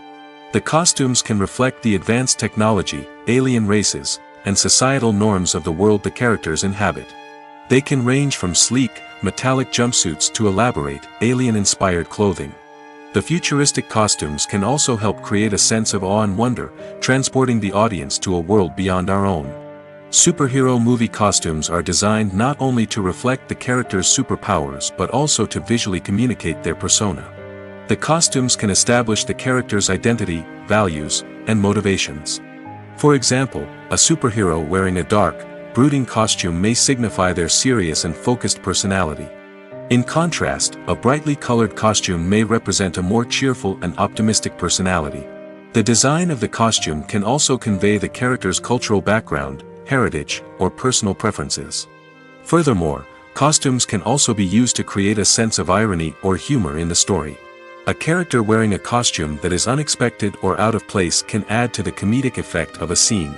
The costumes can reflect the advanced technology, alien races, and societal norms of the world the characters inhabit. They can range from sleek, metallic jumpsuits to elaborate, alien-inspired clothing. The futuristic costumes can also help create a sense of awe and wonder, transporting the audience to a world beyond our own. Superhero movie costumes are designed not only to reflect the character's superpowers but also to visually communicate their persona. The costumes can establish the character's identity, values, and motivations. For example, a superhero wearing a dark, brooding costume may signify their serious and focused personality. In contrast, a brightly colored costume may represent a more cheerful and optimistic personality. The design of the costume can also convey the character's cultural background, heritage, or personal preferences. Furthermore, costumes can also be used to create a sense of irony or humor in the story. A character wearing a costume that is unexpected or out of place can add to the comedic effect of a scene.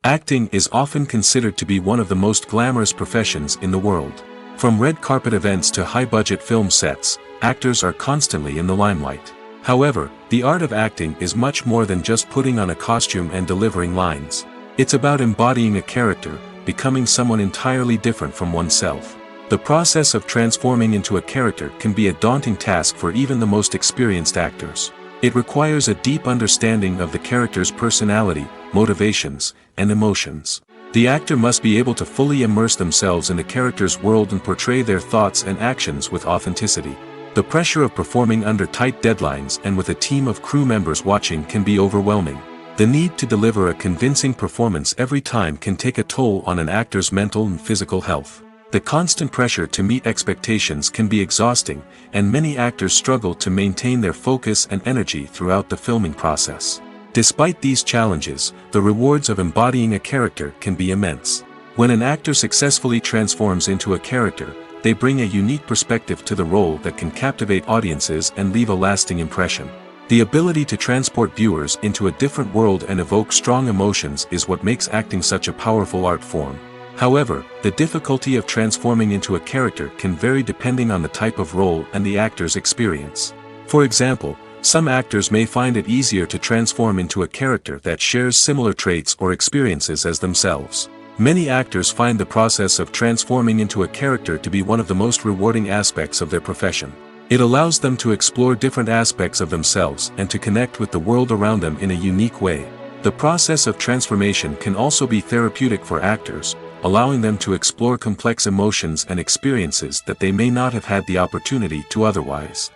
Acting is often considered to be one of the most glamorous professions in the world. From red carpet events to high-budget film sets, actors are constantly in the limelight. However, the art of acting is much more than just putting on a costume and delivering lines. It's about embodying a character, becoming someone entirely different from oneself. The process of transforming into a character can be a daunting task for even the most experienced actors. It requires a deep understanding of the character's personality, motivations, and emotions. The actor must be able to fully immerse themselves in the character's world and portray their thoughts and actions with authenticity. The pressure of performing under tight deadlines and with a team of crew members watching can be overwhelming. The need to deliver a convincing performance every time can take a toll on an actor's mental and physical health. The constant pressure to meet expectations can be exhausting, and many actors struggle to maintain their focus and energy throughout the filming process. Despite these challenges, the rewards of embodying a character can be immense. When an actor successfully transforms into a character, they bring a unique perspective to the role that can captivate audiences and leave a lasting impression. The ability to transport viewers into a different world and evoke strong emotions is what makes acting such a powerful art form. However, the difficulty of transforming into a character can vary depending on the type of role and the actor's experience. For example, some actors may find it easier to transform into a character that shares similar traits or experiences as themselves. Many actors find the process of transforming into a character to be one of the most rewarding aspects of their profession. It allows them to explore different aspects of themselves and to connect with the world around them in a unique way. The process of transformation can also be therapeutic for actors, allowing them to explore complex emotions and experiences that they may not have had the opportunity to otherwise.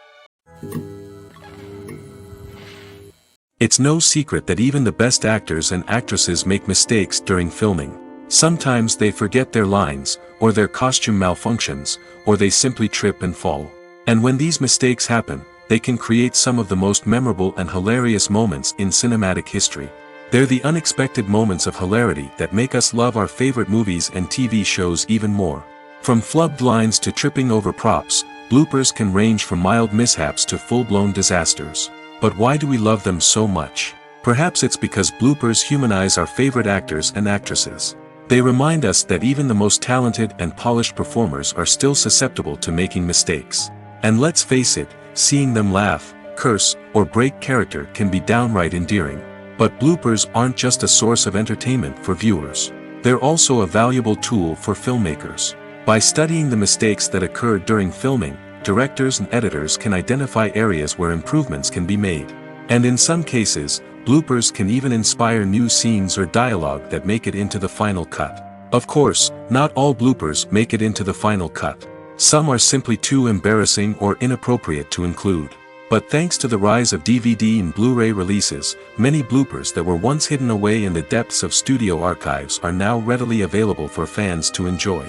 It's no secret that even the best actors and actresses make mistakes during filming. Sometimes they forget their lines, or their costume malfunctions, or they simply trip and fall. And when these mistakes happen, they can create some of the most memorable and hilarious moments in cinematic history. They're the unexpected moments of hilarity that make us love our favorite movies and TV shows even more. From flubbed lines to tripping over props, bloopers can range from mild mishaps to full-blown disasters. But why do we love them so much? Perhaps it's because bloopers humanize our favorite actors and actresses. They remind us that even the most talented and polished performers are still susceptible to making mistakes. And let's face it, seeing them laugh, curse, or break character can be downright endearing. But bloopers aren't just a source of entertainment for viewers. They're also a valuable tool for filmmakers. By studying the mistakes that occurred during filming, directors and editors can identify areas where improvements can be made. And in some cases, bloopers can even inspire new scenes or dialogue that make it into the final cut. Of course, not all bloopers make it into the final cut. Some are simply too embarrassing or inappropriate to include. But thanks to the rise of DVD and Blu-ray releases, many bloopers that were once hidden away in the depths of studio archives are now readily available for fans to enjoy.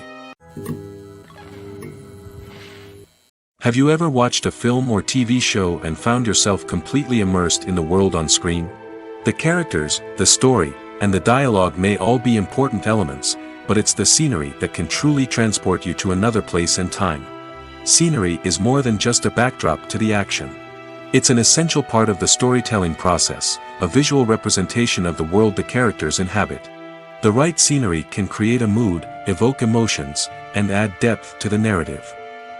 Have you ever watched a film or TV show and found yourself completely immersed in the world on screen? The characters, the story, and the dialogue may all be important elements, but it's the scenery that can truly transport you to another place and time. Scenery is more than just a backdrop to the action. It's an essential part of the storytelling process, a visual representation of the world the characters inhabit. The right scenery can create a mood, evoke emotions, and add depth to the narrative.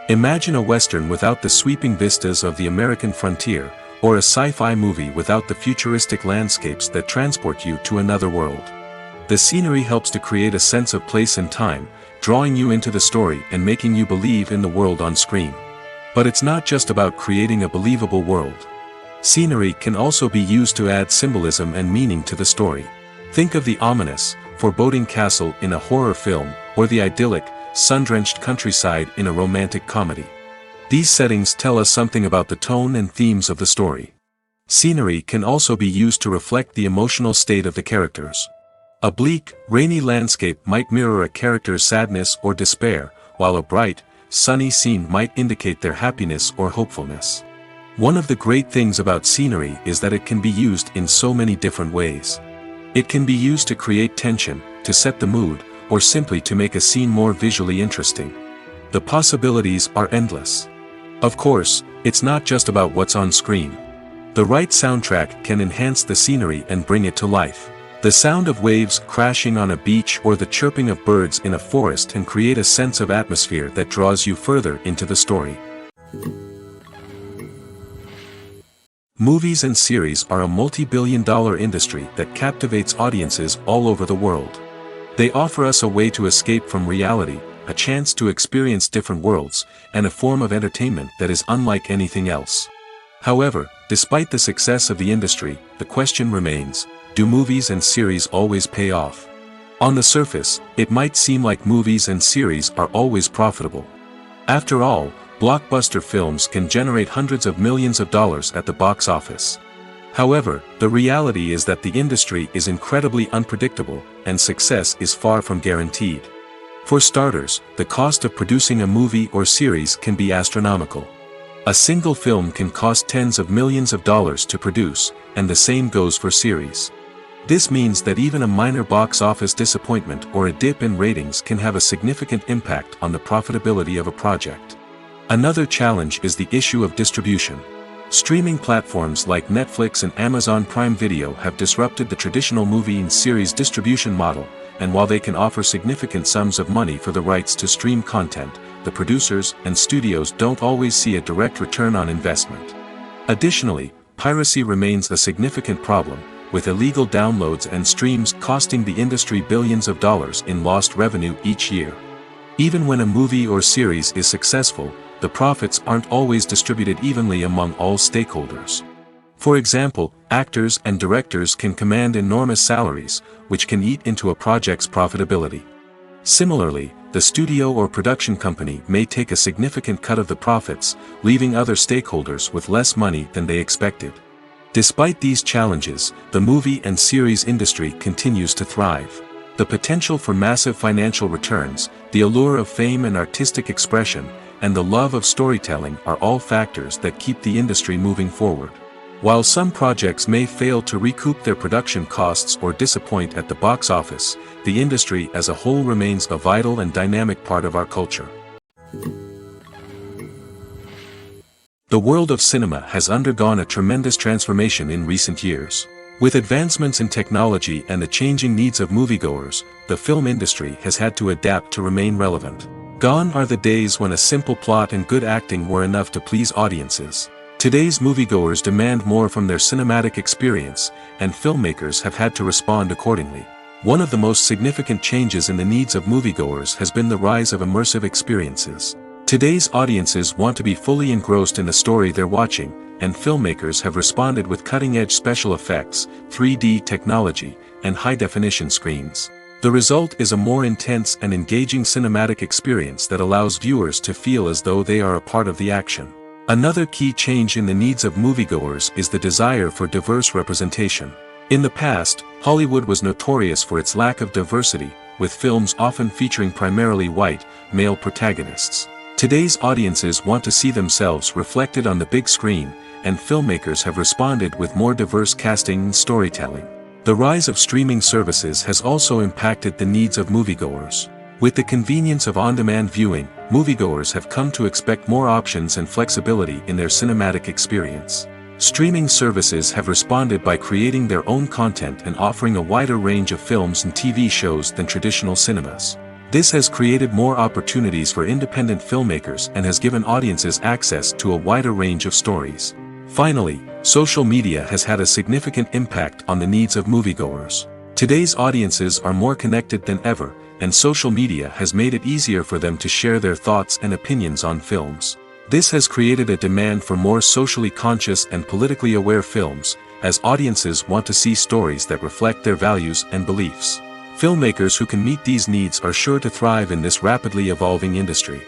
Imagine a Western without the sweeping vistas of the American frontier, or a sci-fi movie without the futuristic landscapes that transport you to another world. The scenery helps to create a sense of place and time, drawing you into the story and making you believe in the world on screen. But it's not just about creating a believable world. Scenery can also be used to add symbolism and meaning to the story. Think of the ominous, foreboding castle in a horror film, or the idyllic, sun-drenched countryside in a romantic comedy. These settings tell us something about the tone and themes of the story. Scenery can also be used to reflect the emotional state of the characters. A bleak, rainy landscape might mirror a character's sadness or despair, while a bright, sunny scene might indicate their happiness or hopefulness. One of the great things about scenery is that it can be used in so many different ways. It can be used to create tension, to set the mood, or simply to make a scene more visually interesting. The possibilities are endless. Of course, it's not just about what's on screen. The right soundtrack can enhance the scenery and bring it to life. The sound of waves crashing on a beach or the chirping of birds in a forest can create a sense of atmosphere that draws you further into the story. Movies and series are a multi-billion-dollar industry that captivates audiences all over the world. They offer us a way to escape from reality, a chance to experience different worlds, and a form of entertainment that is unlike anything else. However, despite the success of the industry, the question remains, do movies and series always pay off? On the surface, it might seem like movies and series are always profitable. After all, blockbuster films can generate hundreds of millions of dollars at the box office. However, the reality is that the industry is incredibly unpredictable, and success is far from guaranteed. For starters, the cost of producing a movie or series can be astronomical. A single film can cost tens of millions of dollars to produce, and the same goes for series. This means that even a minor box office disappointment or a dip in ratings can have a significant impact on the profitability of a project. Another challenge is the issue of distribution. Streaming platforms like Netflix and Amazon Prime Video have disrupted the traditional movie and series distribution model, and while they can offer significant sums of money for the rights to stream content, the producers and studios don't always see a direct return on investment. Additionally, piracy remains a significant problem, with illegal downloads and streams costing the industry billions of dollars in lost revenue each year. Even when a movie or series is successful, the profits aren't always distributed evenly among all stakeholders. For example, actors and directors can command enormous salaries, which can eat into a project's profitability. Similarly, the studio or production company may take a significant cut of the profits, leaving other stakeholders with less money than they expected. Despite these challenges, the movie and series industry continues to thrive. The potential for massive financial returns, the allure of fame and artistic expression, and the love of storytelling are all factors that keep the industry moving forward. While some projects may fail to recoup their production costs or disappoint at the box office, the industry as a whole remains a vital and dynamic part of our culture. The world of cinema has undergone a tremendous transformation in recent years. With advancements in technology and the changing needs of moviegoers, the film industry has had to adapt to remain relevant. Gone are the days when a simple plot and good acting were enough to please audiences. Today's moviegoers demand more from their cinematic experience, and filmmakers have had to respond accordingly. One of the most significant changes in the needs of moviegoers has been the rise of immersive experiences. Today's audiences want to be fully engrossed in the story they're watching, and filmmakers have responded with cutting-edge special effects, 3D technology, and high-definition screens. The result is a more intense and engaging cinematic experience that allows viewers to feel as though they are a part of the action. Another key change in the needs of moviegoers is the desire for diverse representation. In the past, Hollywood was notorious for its lack of diversity, with films often featuring primarily white, male protagonists. Today's audiences want to see themselves reflected on the big screen, and filmmakers have responded with more diverse casting and storytelling. The rise of streaming services has also impacted the needs of moviegoers. With the convenience of on-demand viewing, moviegoers have come to expect more options and flexibility in their cinematic experience. Streaming services have responded by creating their own content and offering a wider range of films and TV shows than traditional cinemas. This has created more opportunities for independent filmmakers and has given audiences access to a wider range of stories. Finally, social media has had a significant impact on the needs of moviegoers. Today's audiences are more connected than ever, and social media has made it easier for them to share their thoughts and opinions on films. This has created a demand for more socially conscious and politically aware films, as audiences want to see stories that reflect their values and beliefs. Filmmakers who can meet these needs are sure to thrive in this rapidly evolving industry.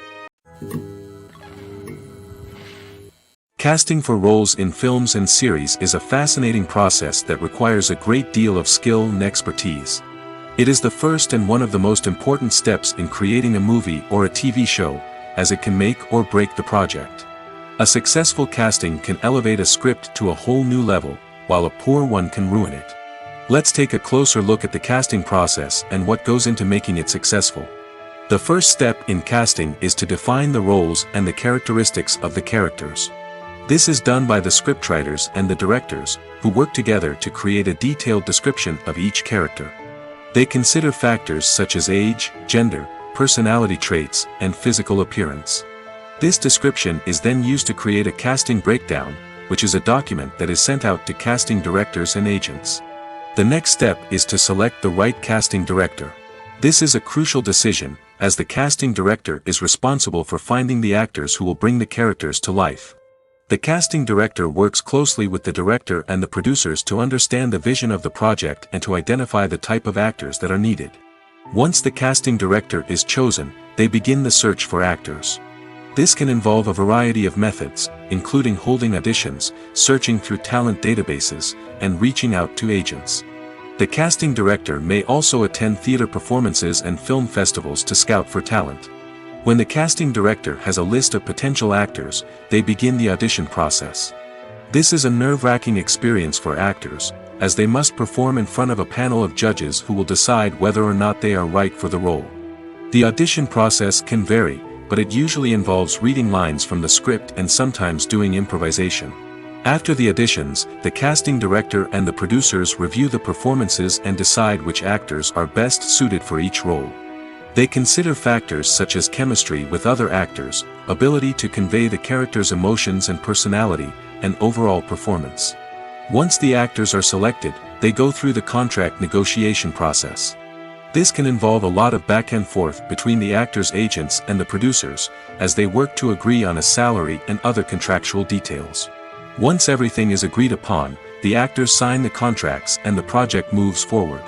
Casting for roles in films and series is a fascinating process that requires a great deal of skill and expertise. It is the first and one of the most important steps in creating a movie or a TV show, as it can make or break the project. A successful casting can elevate a script to a whole new level, while a poor one can ruin it. Let's take a closer look at the casting process and what goes into making it successful. The first step in casting is to define the roles and the characteristics of the characters. This is done by the scriptwriters and the directors, who work together to create a detailed description of each character. They consider factors such as age, gender, personality traits, and physical appearance. This description is then used to create a casting breakdown, which is a document that is sent out to casting directors and agents. The next step is to select the right casting director. This is a crucial decision, as the casting director is responsible for finding the actors who will bring the characters to life. The casting director works closely with the director and the producers to understand the vision of the project and to identify the type of actors that are needed. Once the casting director is chosen, they begin the search for actors. This can involve a variety of methods, including holding auditions, searching through talent databases, and reaching out to agents. The casting director may also attend theater performances and film festivals to scout for talent. When the casting director has a list of potential actors, they begin the audition process. This is a nerve-wracking experience for actors, as they must perform in front of a panel of judges who will decide whether or not they are right for the role. The audition process can vary, but it usually involves reading lines from the script and sometimes doing improvisation. After the auditions, the casting director and the producers review the performances and decide which actors are best suited for each role. They consider factors such as chemistry with other actors, ability to convey the character's emotions and personality, and overall performance. Once the actors are selected, they go through the contract negotiation process. This can involve a lot of back and forth between the actors' agents and the producers, as they work to agree on a salary and other contractual details. Once everything is agreed upon, the actors sign the contracts and the project moves forward.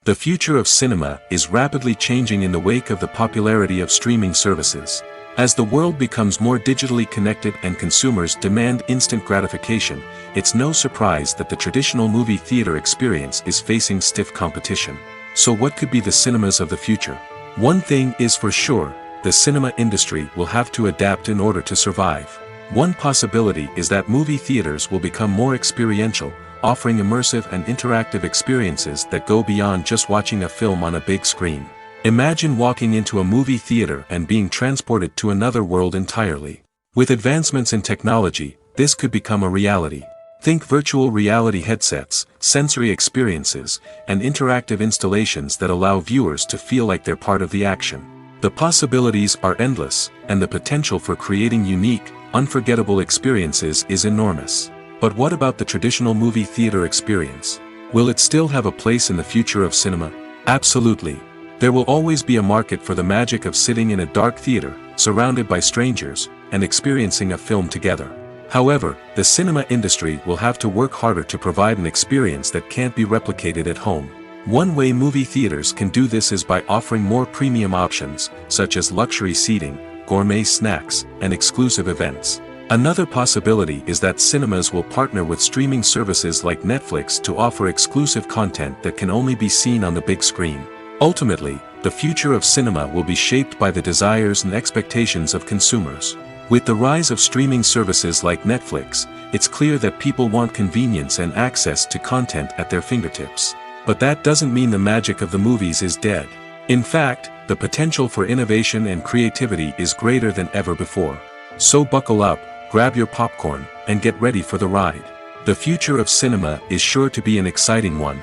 The future of cinema is rapidly changing in the wake of the popularity of streaming services. As the world becomes more digitally connected and consumers demand instant gratification, it's no surprise that the traditional movie theater experience is facing stiff competition. So what could be the cinemas of the future? One thing is for sure, the cinema industry will have to adapt in order to survive. One possibility is that movie theaters will become more experiential, offering immersive and interactive experiences that go beyond just watching a film on a big screen. Imagine walking into a movie theater and being transported to another world entirely. With advancements in technology, this could become a reality. Think virtual reality headsets, sensory experiences, and interactive installations that allow viewers to feel like they're part of the action. The possibilities are endless, and the potential for creating unique, unforgettable experiences is enormous. But what about the traditional movie theater experience? Will it still have a place in the future of cinema? Absolutely. There will always be a market for the magic of sitting in a dark theater, surrounded by strangers, and experiencing a film together. However, the cinema industry will have to work harder to provide an experience that can't be replicated at home. One way movie theaters can do this is by offering more premium options, such as luxury seating, gourmet snacks, and exclusive events. Another possibility is that cinemas will partner with streaming services like Netflix to offer exclusive content that can only be seen on the big screen. Ultimately, the future of cinema will be shaped by the desires and expectations of consumers. With the rise of streaming services like Netflix, it's clear that people want convenience and access to content at their fingertips. But that doesn't mean the magic of the movies is dead. In fact, the potential for innovation and creativity is greater than ever before. So buckle up, grab your popcorn, and get ready for the ride. The future of cinema is sure to be an exciting one.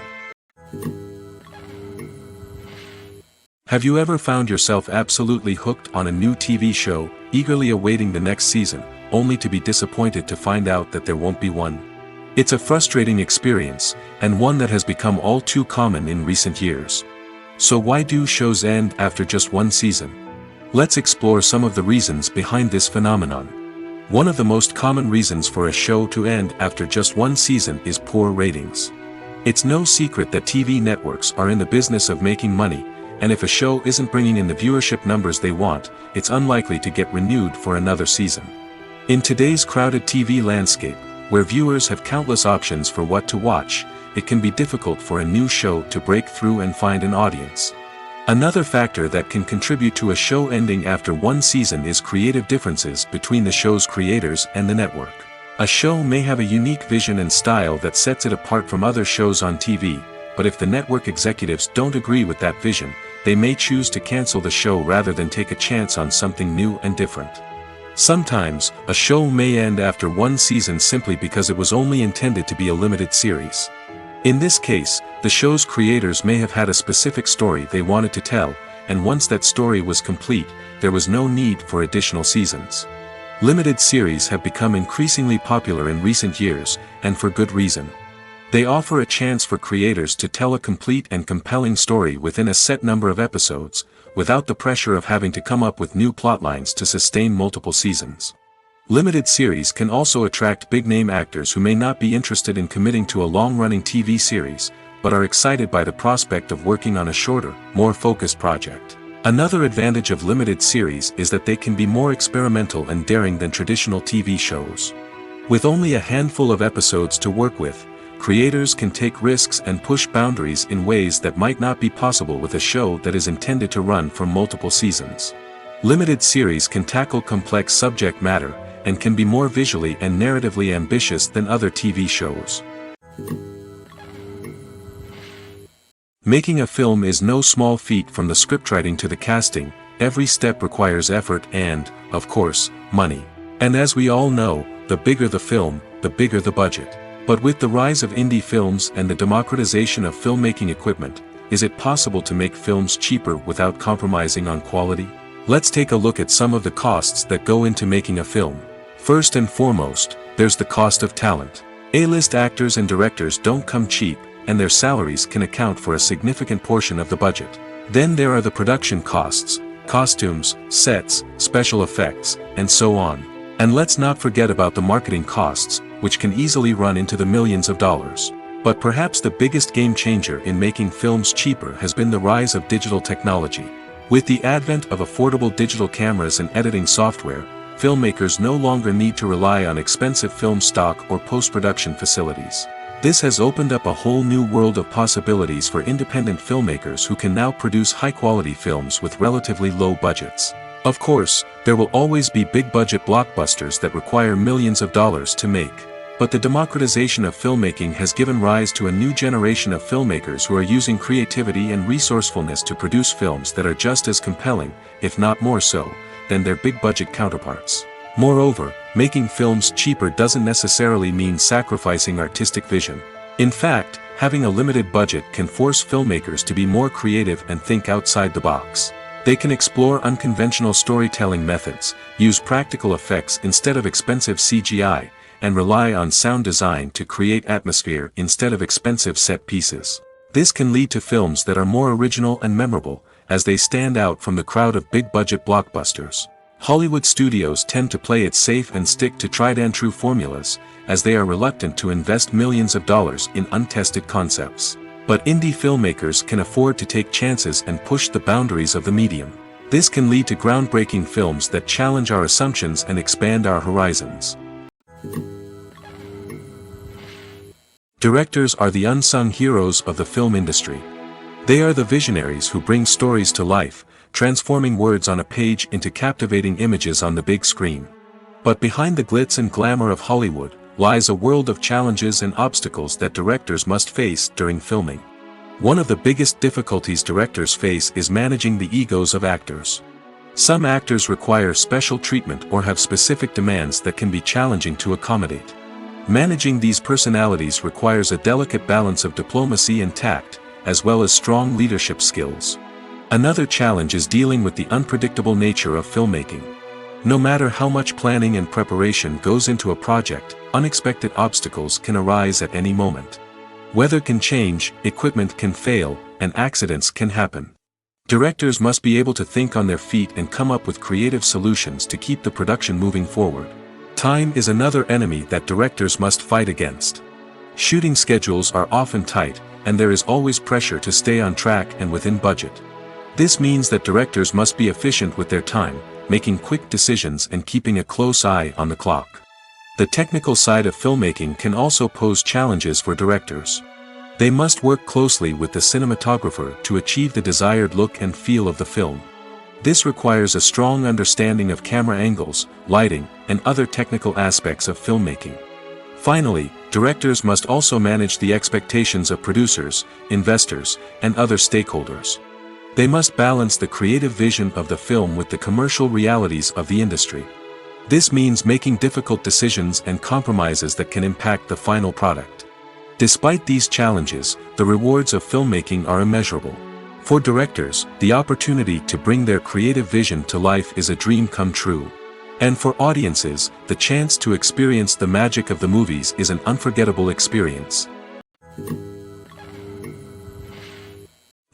Have you ever found yourself absolutely hooked on a new TV show, eagerly awaiting the next season, only to be disappointed to find out that there won't be one? It's a frustrating experience, and one that has become all too common in recent years. So why do shows end after just one season? Let's explore some of the reasons behind this phenomenon. One of the most common reasons for a show to end after just one season is poor ratings. It's no secret that TV networks are in the business of making money, and if a show isn't bringing in the viewership numbers they want, it's unlikely to get renewed for another season. In today's crowded TV landscape, where viewers have countless options for what to watch, it can be difficult for a new show to break through and find an audience. Another factor that can contribute to a show ending after one season is creative differences between the show's creators and the network. A show may have a unique vision and style that sets it apart from other shows on TV, but if the network executives don't agree with that vision, they may choose to cancel the show rather than take a chance on something new and different. Sometimes, a show may end after one season simply because it was only intended to be a limited series. In this case, the show's creators may have had a specific story they wanted to tell, and once that story was complete, there was no need for additional seasons. Limited series have become increasingly popular in recent years, and for good reason. They offer a chance for creators to tell a complete and compelling story within a set number of episodes, without the pressure of having to come up with new plotlines to sustain multiple seasons. Limited series can also attract big-name actors who may not be interested in committing to a long-running TV series, but are excited by the prospect of working on a shorter, more focused project. Another advantage of limited series is that they can be more experimental and daring than traditional TV shows. With only a handful of episodes to work with, creators can take risks and push boundaries in ways that might not be possible with a show that is intended to run for multiple seasons. Limited series can tackle complex subject matter, and can be more visually and narratively ambitious than other TV shows. Making a film is no small feat. From the scriptwriting to the casting, every step requires effort and, of course, money. And as we all know, the bigger the film, the bigger the budget. But with the rise of indie films and the democratization of filmmaking equipment, is it possible to make films cheaper without compromising on quality? Let's take a look at some of the costs that go into making a film. First and foremost, there's the cost of talent. A-list actors and directors don't come cheap, and their salaries can account for a significant portion of the budget. Then there are the production costs, costumes, sets, special effects, and so on. And let's not forget about the marketing costs, which can easily run into the millions of dollars. But perhaps the biggest game changer in making films cheaper has been the rise of digital technology. With the advent of affordable digital cameras and editing software, filmmakers no longer need to rely on expensive film stock or post-production facilities. This has opened up a whole new world of possibilities for independent filmmakers who can now produce high-quality films with relatively low budgets. Of course, there will always be big-budget blockbusters that require millions of dollars to make. But the democratization of filmmaking has given rise to a new generation of filmmakers who are using creativity and resourcefulness to produce films that are just as compelling, if not more so, than their big-budget counterparts. Moreover, making films cheaper doesn't necessarily mean sacrificing artistic vision. In fact, having a limited budget can force filmmakers to be more creative and think outside the box. They can explore unconventional storytelling methods, use practical effects instead of expensive CGI, and rely on sound design to create atmosphere instead of expensive set pieces. This can lead to films that are more original and memorable, as they stand out from the crowd of big-budget blockbusters. Hollywood studios tend to play it safe and stick to tried-and-true formulas, as they are reluctant to invest millions of dollars in untested concepts. But indie filmmakers can afford to take chances and push the boundaries of the medium. This can lead to groundbreaking films that challenge our assumptions and expand our horizons. Directors are the unsung heroes of the film industry. They are the visionaries who bring stories to life, transforming words on a page into captivating images on the big screen. But behind the glitz and glamour of Hollywood, lies a world of challenges and obstacles that directors must face during filming. One of the biggest difficulties directors face is managing the egos of actors. Some actors require special treatment or have specific demands that can be challenging to accommodate. Managing these personalities requires a delicate balance of diplomacy and tact, as well as strong leadership skills. Another challenge is dealing with the unpredictable nature of filmmaking. No matter how much planning and preparation goes into a project, unexpected obstacles can arise at any moment. Weather can change, equipment can fail, and accidents can happen. Directors must be able to think on their feet and come up with creative solutions to keep the production moving forward. Time is another enemy that directors must fight against. Shooting schedules are often tight, and there is always pressure to stay on track and within budget. This means that directors must be efficient with their time, making quick decisions and keeping a close eye on the clock. The technical side of filmmaking can also pose challenges for directors. They must work closely with the cinematographer to achieve the desired look and feel of the film. This requires a strong understanding of camera angles, lighting, and other technical aspects of filmmaking. Finally, directors must also manage the expectations of producers, investors, and other stakeholders. They must balance the creative vision of the film with the commercial realities of the industry. This means making difficult decisions and compromises that can impact the final product. Despite these challenges, the rewards of filmmaking are immeasurable. For directors, the opportunity to bring their creative vision to life is a dream come true. And for audiences, the chance to experience the magic of the movies is an unforgettable experience.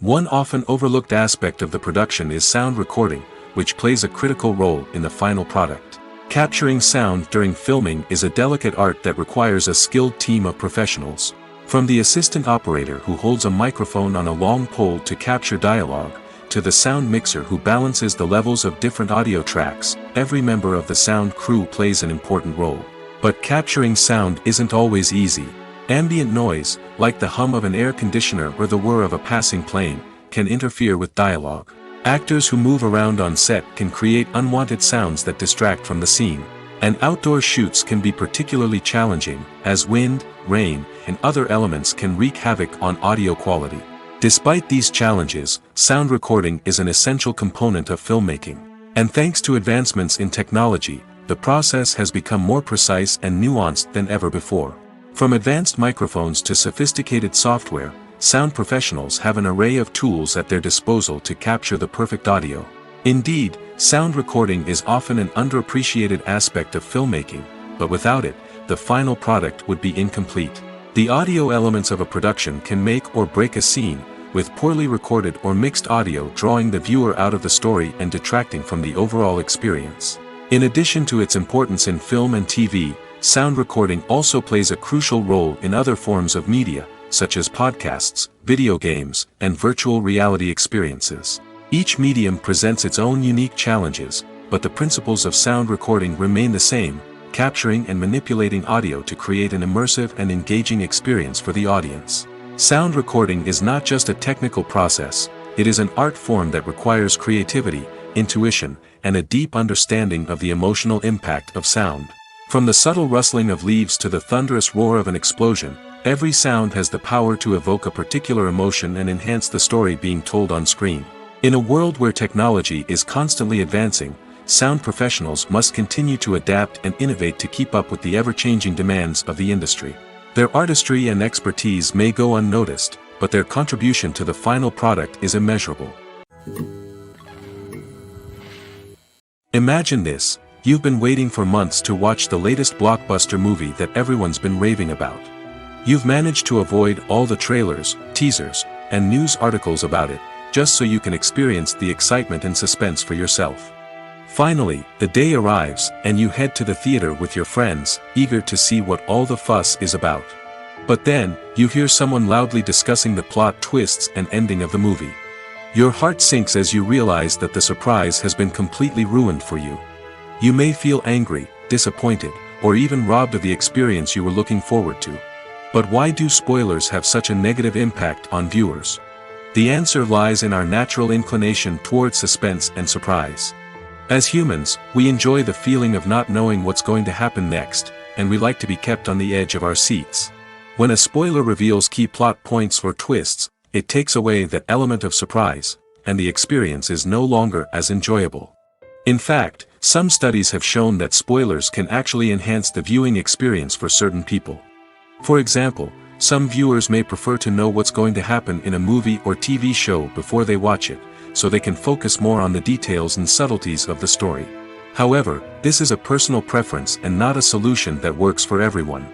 One often overlooked aspect of the production is sound recording, which plays a critical role in the final product. Capturing sound during filming is a delicate art that requires a skilled team of professionals. From the assistant operator who holds a microphone on a long pole to capture dialogue, to the sound mixer who balances the levels of different audio tracks, every member of the sound crew plays an important role. But capturing sound isn't always easy. Ambient noise, like the hum of an air conditioner or the whir of a passing plane, can interfere with dialogue. Actors who move around on set can create unwanted sounds that distract from the scene. And outdoor shoots can be particularly challenging, as wind, rain, and other elements can wreak havoc on audio quality. Despite these challenges, sound recording is an essential component of filmmaking. And thanks to advancements in technology, the process has become more precise and nuanced than ever before. From advanced microphones to sophisticated software, sound professionals have an array of tools at their disposal to capture the perfect audio. Indeed, sound recording is often an underappreciated aspect of filmmaking, but without it, the final product would be incomplete. The audio elements of a production can make or break a scene, with poorly recorded or mixed audio drawing the viewer out of the story and detracting from the overall experience. In addition to its importance in film and TV, sound recording also plays a crucial role in other forms of media, such as podcasts, video games, and virtual reality experiences. Each medium presents its own unique challenges, but the principles of sound recording remain the same, capturing and manipulating audio to create an immersive and engaging experience for the audience. Sound recording is not just a technical process, it is an art form that requires creativity, intuition, and a deep understanding of the emotional impact of sound. From the subtle rustling of leaves to the thunderous roar of an explosion, every sound has the power to evoke a particular emotion and enhance the story being told on screen. In a world where technology is constantly advancing, sound professionals must continue to adapt and innovate to keep up with the ever-changing demands of the industry. Their artistry and expertise may go unnoticed, but their contribution to the final product is immeasurable. Imagine this: you've been waiting for months to watch the latest blockbuster movie that everyone's been raving about. You've managed to avoid all the trailers, teasers, and news articles about it, just so you can experience the excitement and suspense for yourself. Finally, the day arrives, and you head to the theater with your friends, eager to see what all the fuss is about. But then, you hear someone loudly discussing the plot twists and ending of the movie. Your heart sinks as you realize that the surprise has been completely ruined for you. You may feel angry, disappointed, or even robbed of the experience you were looking forward to. But why do spoilers have such a negative impact on viewers? The answer lies in our natural inclination toward suspense and surprise. As humans, we enjoy the feeling of not knowing what's going to happen next, and we like to be kept on the edge of our seats. When a spoiler reveals key plot points or twists, it takes away that element of surprise, and the experience is no longer as enjoyable. In fact, some studies have shown that spoilers can actually enhance the viewing experience for certain people. For example, some viewers may prefer to know what's going to happen in a movie or TV show before they watch it, so they can focus more on the details and subtleties of the story. However, this is a personal preference and not a solution that works for everyone.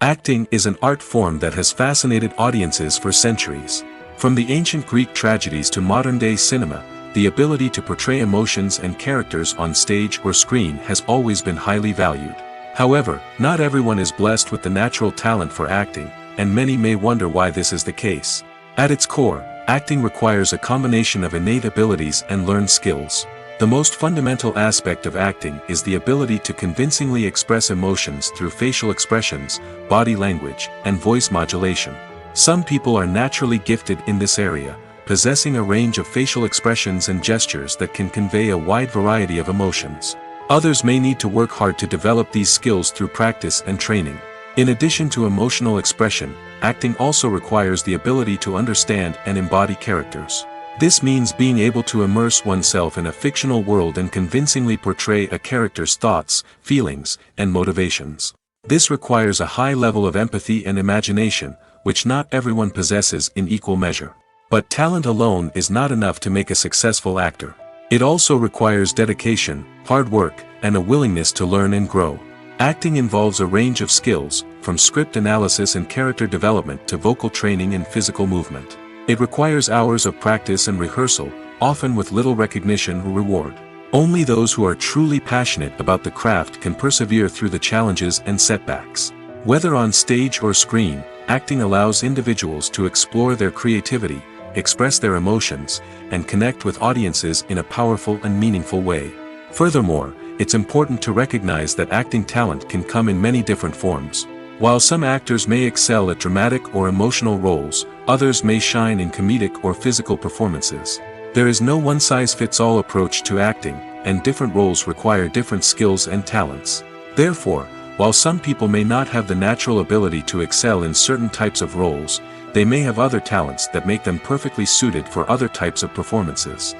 Acting is an art form that has fascinated audiences for centuries. From the ancient Greek tragedies to modern-day cinema, the ability to portray emotions and characters on stage or screen has always been highly valued. However, not everyone is blessed with the natural talent for acting, and many may wonder why this is the case. At its core, acting requires a combination of innate abilities and learned skills. The most fundamental aspect of acting is the ability to convincingly express emotions through facial expressions, body language, and voice modulation. Some people are naturally gifted in this area, possessing a range of facial expressions and gestures that can convey a wide variety of emotions. Others may need to work hard to develop these skills through practice and training. In addition to emotional expression, acting also requires the ability to understand and embody characters. This means being able to immerse oneself in a fictional world and convincingly portray a character's thoughts, feelings, and motivations. This requires a high level of empathy and imagination, which not everyone possesses in equal measure. But talent alone is not enough to make a successful actor. It also requires dedication, hard work, and a willingness to learn and grow. Acting involves a range of skills, from script analysis and character development to vocal training and physical movement. It requires hours of practice and rehearsal, often with little recognition or reward. Only those who are truly passionate about the craft can persevere through the challenges and setbacks. Whether on stage or screen, acting allows individuals to explore their creativity, express their emotions, and connect with audiences in a powerful and meaningful way. Furthermore, it's important to recognize that acting talent can come in many different forms. While some actors may excel at dramatic or emotional roles, others may shine in comedic or physical performances. There is no one-size-fits-all approach to acting, and different roles require different skills and talents. Therefore, while some people may not have the natural ability to excel in certain types of roles, they may have other talents that make them perfectly suited for other types of performances.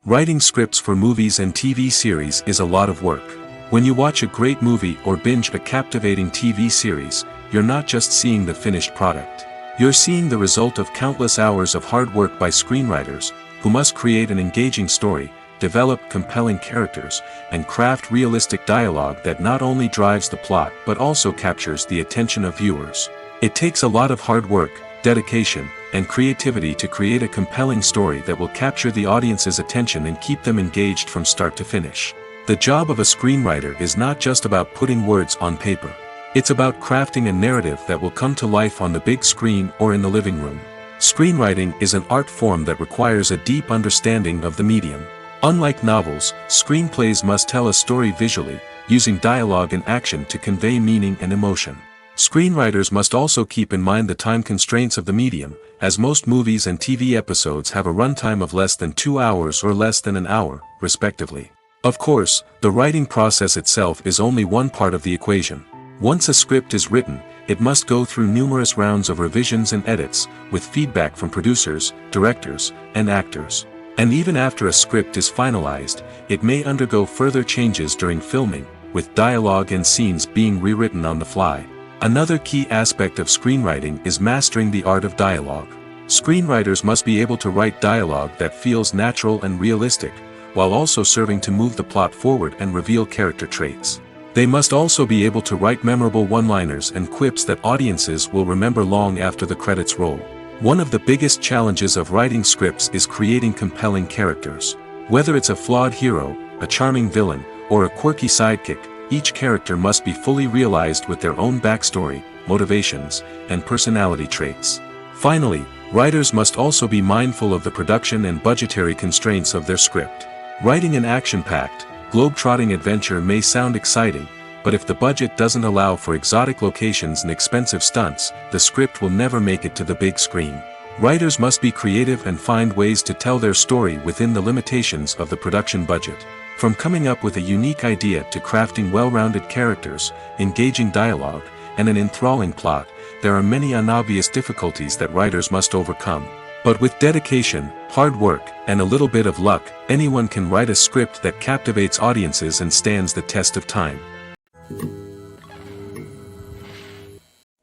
Writing scripts for movies and TV series is a lot of work. When you watch a great movie or binge a captivating TV series, you're not just seeing the finished product. You're seeing the result of countless hours of hard work by screenwriters, who must create an engaging story, develop compelling characters, and craft realistic dialogue that not only drives the plot but also captures the attention of viewers. It takes a lot of hard work, dedication, and creativity to create a compelling story that will capture the audience's attention and keep them engaged from start to finish. The job of a screenwriter is not just about putting words on paper. It's about crafting a narrative that will come to life on the big screen or in the living room. Screenwriting is an art form that requires a deep understanding of the medium. Unlike novels, screenplays must tell a story visually, using dialogue and action to convey meaning and emotion. Screenwriters must also keep in mind the time constraints of the medium, as most movies and TV episodes have a runtime of less than 2 hours or less than an hour, respectively. Of course, the writing process itself is only one part of the equation. Once a script is written, it must go through numerous rounds of revisions and edits, with feedback from producers, directors, and actors. And even after a script is finalized, it may undergo further changes during filming, with dialogue and scenes being rewritten on the fly. Another key aspect of screenwriting is mastering the art of dialogue. Screenwriters must be able to write dialogue that feels natural and realistic, while also serving to move the plot forward and reveal character traits. They must also be able to write memorable one-liners and quips that audiences will remember long after the credits roll. One of the biggest challenges of writing scripts is creating compelling characters. Whether it's a flawed hero, a charming villain, or a quirky sidekick, each character must be fully realized with their own backstory, motivations, and personality traits. Finally, writers must also be mindful of the production and budgetary constraints of their script. Writing an action-packed, globe-trotting adventure may sound exciting, but if the budget doesn't allow for exotic locations and expensive stunts, the script will never make it to the big screen. Writers must be creative and find ways to tell their story within the limitations of the production budget. From coming up with a unique idea to crafting well-rounded characters, engaging dialogue, and an enthralling plot, there are many unobvious difficulties that writers must overcome. But with dedication, hard work, and a little bit of luck, anyone can write a script that captivates audiences and stands the test of time.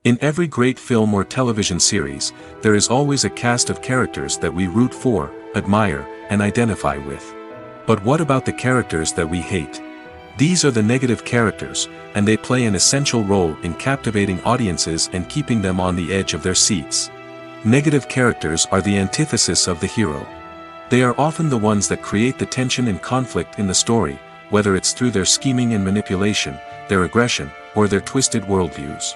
In every great film or television series, there is always a cast of characters that we root for, admire, and identify with. But what about the characters that we hate? These are the negative characters, and they play an essential role in captivating audiences and keeping them on the edge of their seats. Negative characters are the antithesis of the hero. They are often the ones that create the tension and conflict in the story, whether it's through their scheming and manipulation, their aggression, or their twisted worldviews.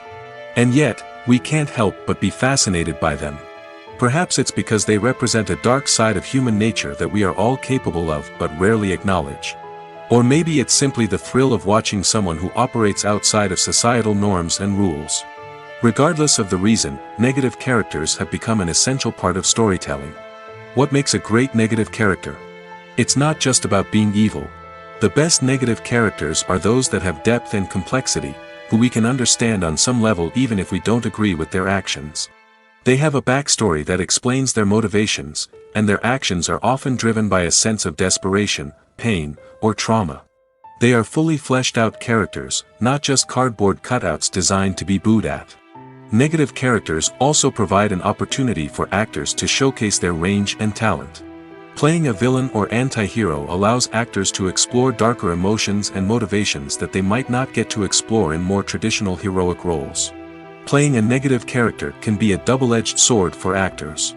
And yet, we can't help but be fascinated by them. Perhaps it's because they represent a dark side of human nature that we are all capable of but rarely acknowledge. Or maybe it's simply the thrill of watching someone who operates outside of societal norms and rules. Regardless of the reason, negative characters have become an essential part of storytelling. What makes a great negative character? It's not just about being evil. The best negative characters are those that have depth and complexity, who we can understand on some level even if we don't agree with their actions. They have a backstory that explains their motivations, and their actions are often driven by a sense of desperation, pain, or trauma. They are fully fleshed out characters, not just cardboard cutouts designed to be booed at. Negative characters also provide an opportunity for actors to showcase their range and talent. Playing a villain or anti-hero allows actors to explore darker emotions and motivations that they might not get to explore in more traditional heroic roles. Playing a negative character can be a double-edged sword for actors.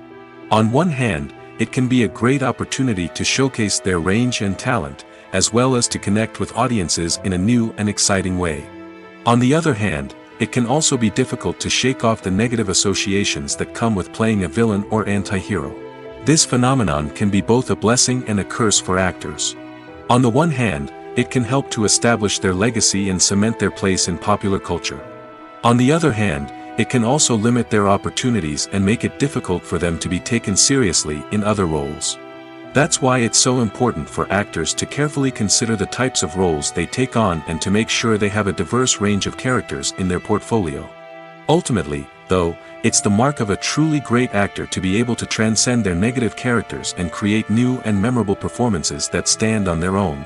On one hand, it can be a great opportunity to showcase their range and talent, as well as to connect with audiences in a new and exciting way. On the other hand, it can also be difficult to shake off the negative associations that come with playing a villain or anti-hero. This phenomenon can be both a blessing and a curse for actors. On the one hand, it can help to establish their legacy and cement their place in popular culture. On the other hand, it can also limit their opportunities and make it difficult for them to be taken seriously in other roles. That's why it's so important for actors to carefully consider the types of roles they take on and to make sure they have a diverse range of characters in their portfolio. Ultimately, though, it's the mark of a truly great actor to be able to transcend their negative characters and create new and memorable performances that stand on their own.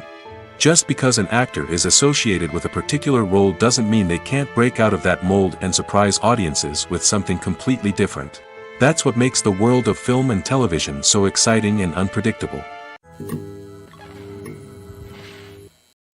Just because an actor is associated with a particular role doesn't mean they can't break out of that mold and surprise audiences with something completely different. That's what makes the world of film and television so exciting and unpredictable.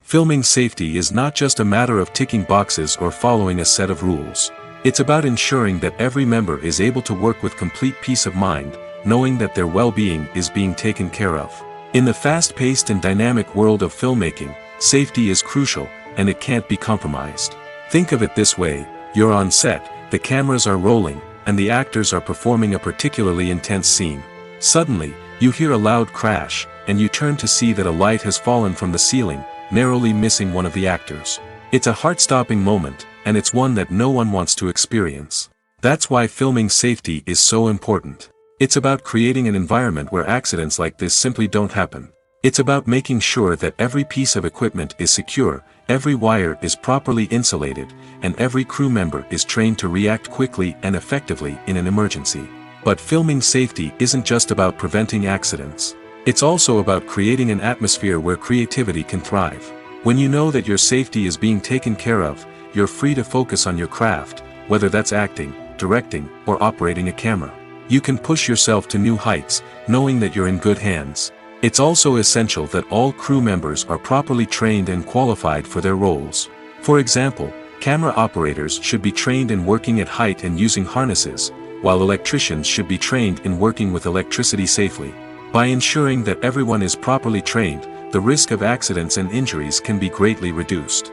Filming safety is not just a matter of ticking boxes or following a set of rules. It's about ensuring that every member is able to work with complete peace of mind, knowing that their well-being is being taken care of. In the fast-paced and dynamic world of filmmaking, safety is crucial, and it can't be compromised. Think of it this way: you're on set, the cameras are rolling, and the actors are performing a particularly intense scene. Suddenly, you hear a loud crash, and you turn to see that a light has fallen from the ceiling, narrowly missing one of the actors. It's a heart-stopping moment, and it's one that no one wants to experience. That's why filming safety is so important. It's about creating an environment where accidents like this simply don't happen. It's about making sure that every piece of equipment is secure, every wire is properly insulated, and every crew member is trained to react quickly and effectively in an emergency. But filming safety isn't just about preventing accidents. It's also about creating an atmosphere where creativity can thrive. When you know that your safety is being taken care of, you're free to focus on your craft, whether that's acting, directing, or operating a camera. You can push yourself to new heights, knowing that you're in good hands. It's also essential that all crew members are properly trained and qualified for their roles. For example, camera operators should be trained in working at height and using harnesses, while electricians should be trained in working with electricity safely. By ensuring that everyone is properly trained, the risk of accidents and injuries can be greatly reduced.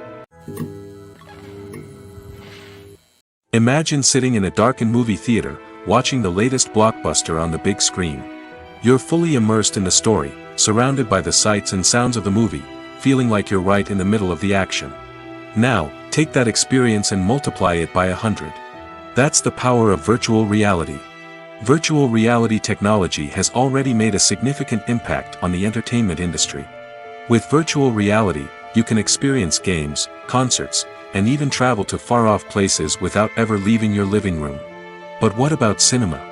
Imagine sitting in a darkened movie theater, watching the latest blockbuster on the big screen. You're fully immersed in the story, surrounded by the sights and sounds of the movie, feeling like you're right in the middle of the action. Now, take that experience and multiply it by 100. That's the power of virtual reality. Virtual reality technology has already made a significant impact on the entertainment industry. With virtual reality, you can experience games, concerts, and even travel to far-off places without ever leaving your living room. But what about cinema?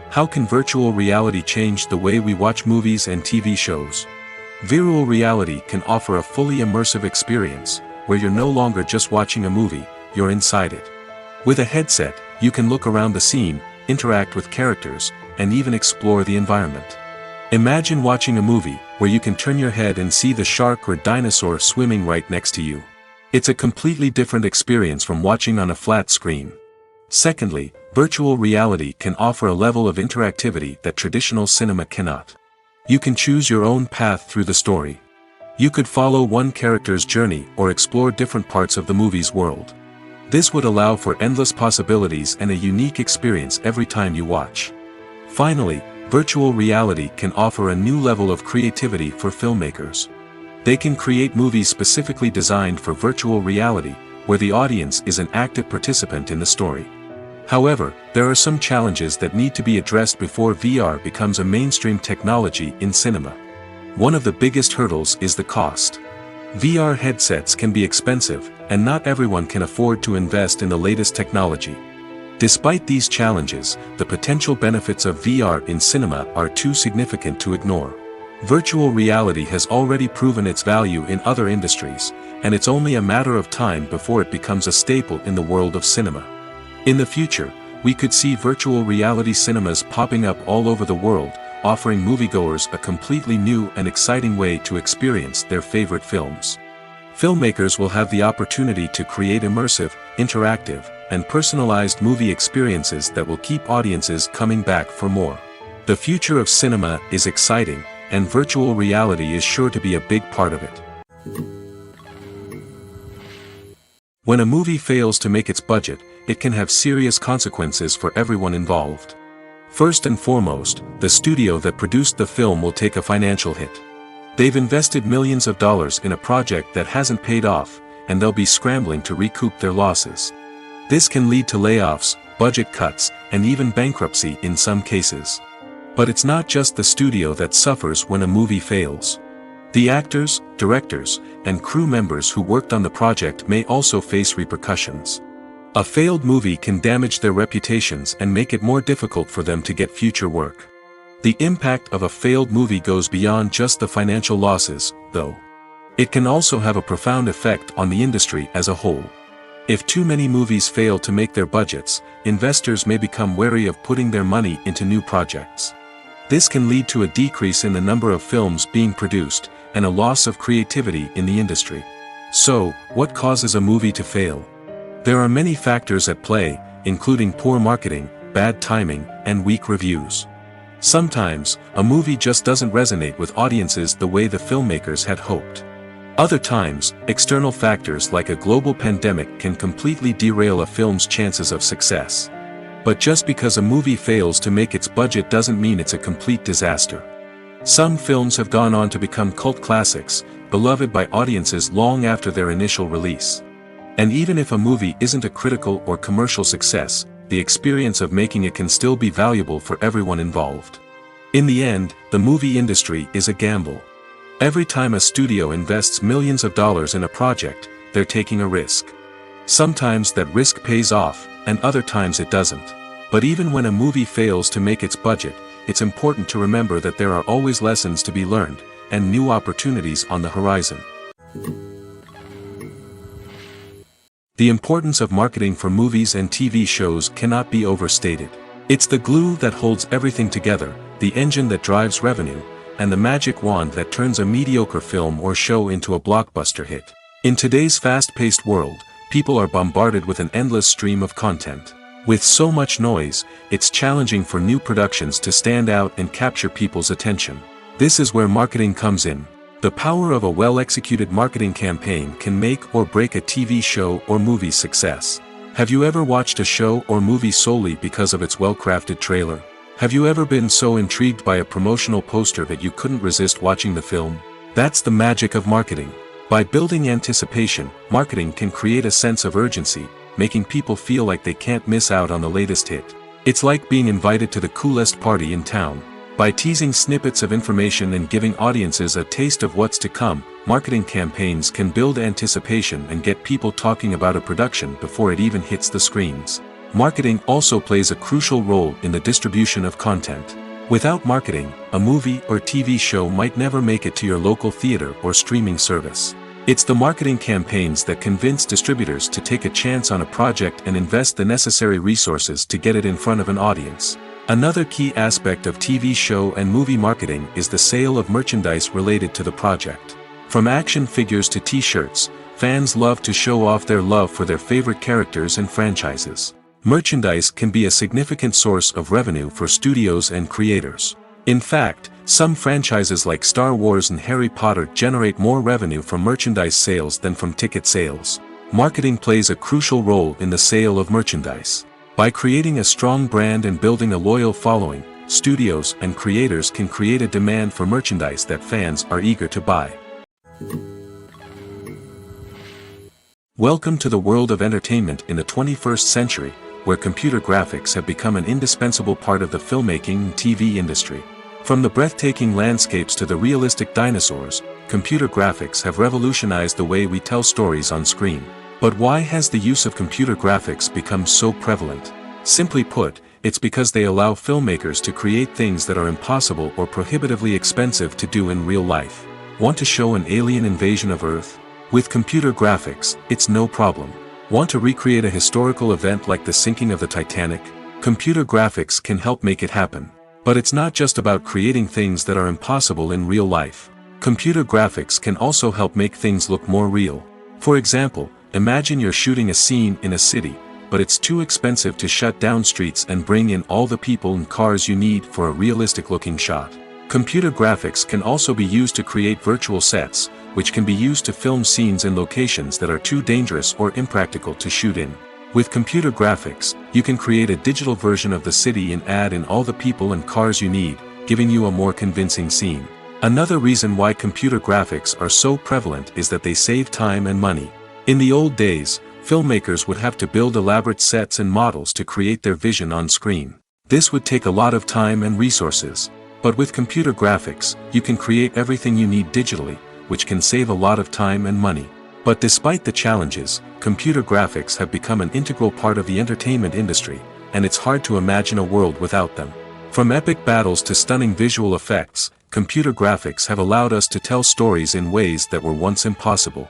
How can virtual reality change the way we watch movies and TV shows? Virtual reality can offer a fully immersive experience, where you're no longer just watching a movie, you're inside it. With a headset, you can look around the scene, interact with characters, and even explore the environment. Imagine watching a movie, where you can turn your head and see the shark or dinosaur swimming right next to you. It's a completely different experience from watching on a flat screen. Secondly, virtual reality can offer a level of interactivity that traditional cinema cannot. You can choose your own path through the story. You could follow one character's journey or explore different parts of the movie's world. This would allow for endless possibilities and a unique experience every time you watch. Finally, virtual reality can offer a new level of creativity for filmmakers. They can create movies specifically designed for virtual reality, where the audience is an active participant in the story. However, there are some challenges that need to be addressed before VR becomes a mainstream technology in cinema. One of the biggest hurdles is the cost. VR headsets can be expensive, and not everyone can afford to invest in the latest technology. Despite these challenges, the potential benefits of VR in cinema are too significant to ignore. Virtual reality has already proven its value in other industries, and it's only a matter of time before it becomes a staple in the world of cinema. In the future, we could see virtual reality cinemas popping up all over the world, offering moviegoers a completely new and exciting way to experience their favorite films. Filmmakers will have the opportunity to create immersive, interactive, and personalized movie experiences that will keep audiences coming back for more. The future of cinema is exciting, and virtual reality is sure to be a big part of it. When a movie fails to make its budget, it can have serious consequences for everyone involved. First and foremost, the studio that produced the film will take a financial hit. They've invested millions of dollars in a project that hasn't paid off, and they'll be scrambling to recoup their losses. This can lead to layoffs, budget cuts, and even bankruptcy in some cases. But it's not just the studio that suffers when a movie fails. The actors, directors, and crew members who worked on the project may also face repercussions. A failed movie can damage their reputations and make it more difficult for them to get future work. The impact of a failed movie goes beyond just the financial losses, though. It can also have a profound effect on the industry as a whole. If too many movies fail to make their budgets, investors may become wary of putting their money into new projects. This can lead to a decrease in the number of films being produced, and a loss of creativity in the industry. So, what causes a movie to fail? There are many factors at play, including poor marketing, bad timing, and weak reviews. Sometimes, a movie just doesn't resonate with audiences the way the filmmakers had hoped. Other times, external factors like a global pandemic can completely derail a film's chances of success. But just because a movie fails to make its budget doesn't mean it's a complete disaster. Some films have gone on to become cult classics, beloved by audiences long after their initial release. And even if a movie isn't a critical or commercial success, the experience of making it can still be valuable for everyone involved. In the end, the movie industry is a gamble. Every time a studio invests millions of dollars in a project, they're taking a risk. Sometimes that risk pays off, and other times it doesn't. But even when a movie fails to make its budget, it's important to remember that there are always lessons to be learned, and new opportunities on the horizon. The importance of marketing for movies and TV shows cannot be overstated. It's the glue that holds everything together, the engine that drives revenue, and the magic wand that turns a mediocre film or show into a blockbuster hit. In today's fast-paced world, people are bombarded with an endless stream of content. With so much noise, it's challenging for new productions to stand out and capture people's attention. This is where marketing comes in. The power of a well-executed marketing campaign can make or break a TV show or movie's success. Have you ever watched a show or movie solely because of its well-crafted trailer? Have you ever been so intrigued by a promotional poster that you couldn't resist watching the film? That's the magic of marketing. By building anticipation, marketing can create a sense of urgency, making people feel like they can't miss out on the latest hit. It's like being invited to the coolest party in town. By teasing snippets of information and giving audiences a taste of what's to come, marketing campaigns can build anticipation and get people talking about a production before it even hits the screens. Marketing also plays a crucial role in the distribution of content. Without marketing, a movie or TV show might never make it to your local theater or streaming service. It's the marketing campaigns that convince distributors to take a chance on a project and invest the necessary resources to get it in front of an audience. Another key aspect of TV show and movie marketing is the sale of merchandise related to the project. From action figures to t-shirts, fans love to show off their love for their favorite characters and franchises. Merchandise can be a significant source of revenue for studios and creators. In fact, some franchises like Star Wars and Harry Potter generate more revenue from merchandise sales than from ticket sales. Marketing plays a crucial role in the sale of merchandise. By creating a strong brand and building a loyal following, studios and creators can create a demand for merchandise that fans are eager to buy. Welcome to the world of entertainment in the 21st century, where computer graphics have become an indispensable part of the filmmaking and TV industry. From the breathtaking landscapes to the realistic dinosaurs, computer graphics have revolutionized the way we tell stories on screen. But why has the use of computer graphics become so prevalent? Simply put, it's because they allow filmmakers to create things that are impossible or prohibitively expensive to do in real life. Want to show an alien invasion of Earth? With computer graphics, it's no problem. Want to recreate a historical event like the sinking of the Titanic? Computer graphics can help make it happen. But it's not just about creating things that are impossible in real life. Computer graphics can also help make things look more real. For example, imagine you're shooting a scene in a city, but it's too expensive to shut down streets and bring in all the people and cars you need for a realistic-looking shot. Computer graphics can also be used to create virtual sets, which can be used to film scenes in locations that are too dangerous or impractical to shoot in. With computer graphics, you can create a digital version of the city and add in all the people and cars you need, giving you a more convincing scene. Another reason why computer graphics are so prevalent is that they save time and money. In the old days, filmmakers would have to build elaborate sets and models to create their vision on screen. This would take a lot of time and resources. But with computer graphics, you can create everything you need digitally, which can save a lot of time and money. But despite the challenges, computer graphics have become an integral part of the entertainment industry, and it's hard to imagine a world without them. From epic battles to stunning visual effects, computer graphics have allowed us to tell stories in ways that were once impossible.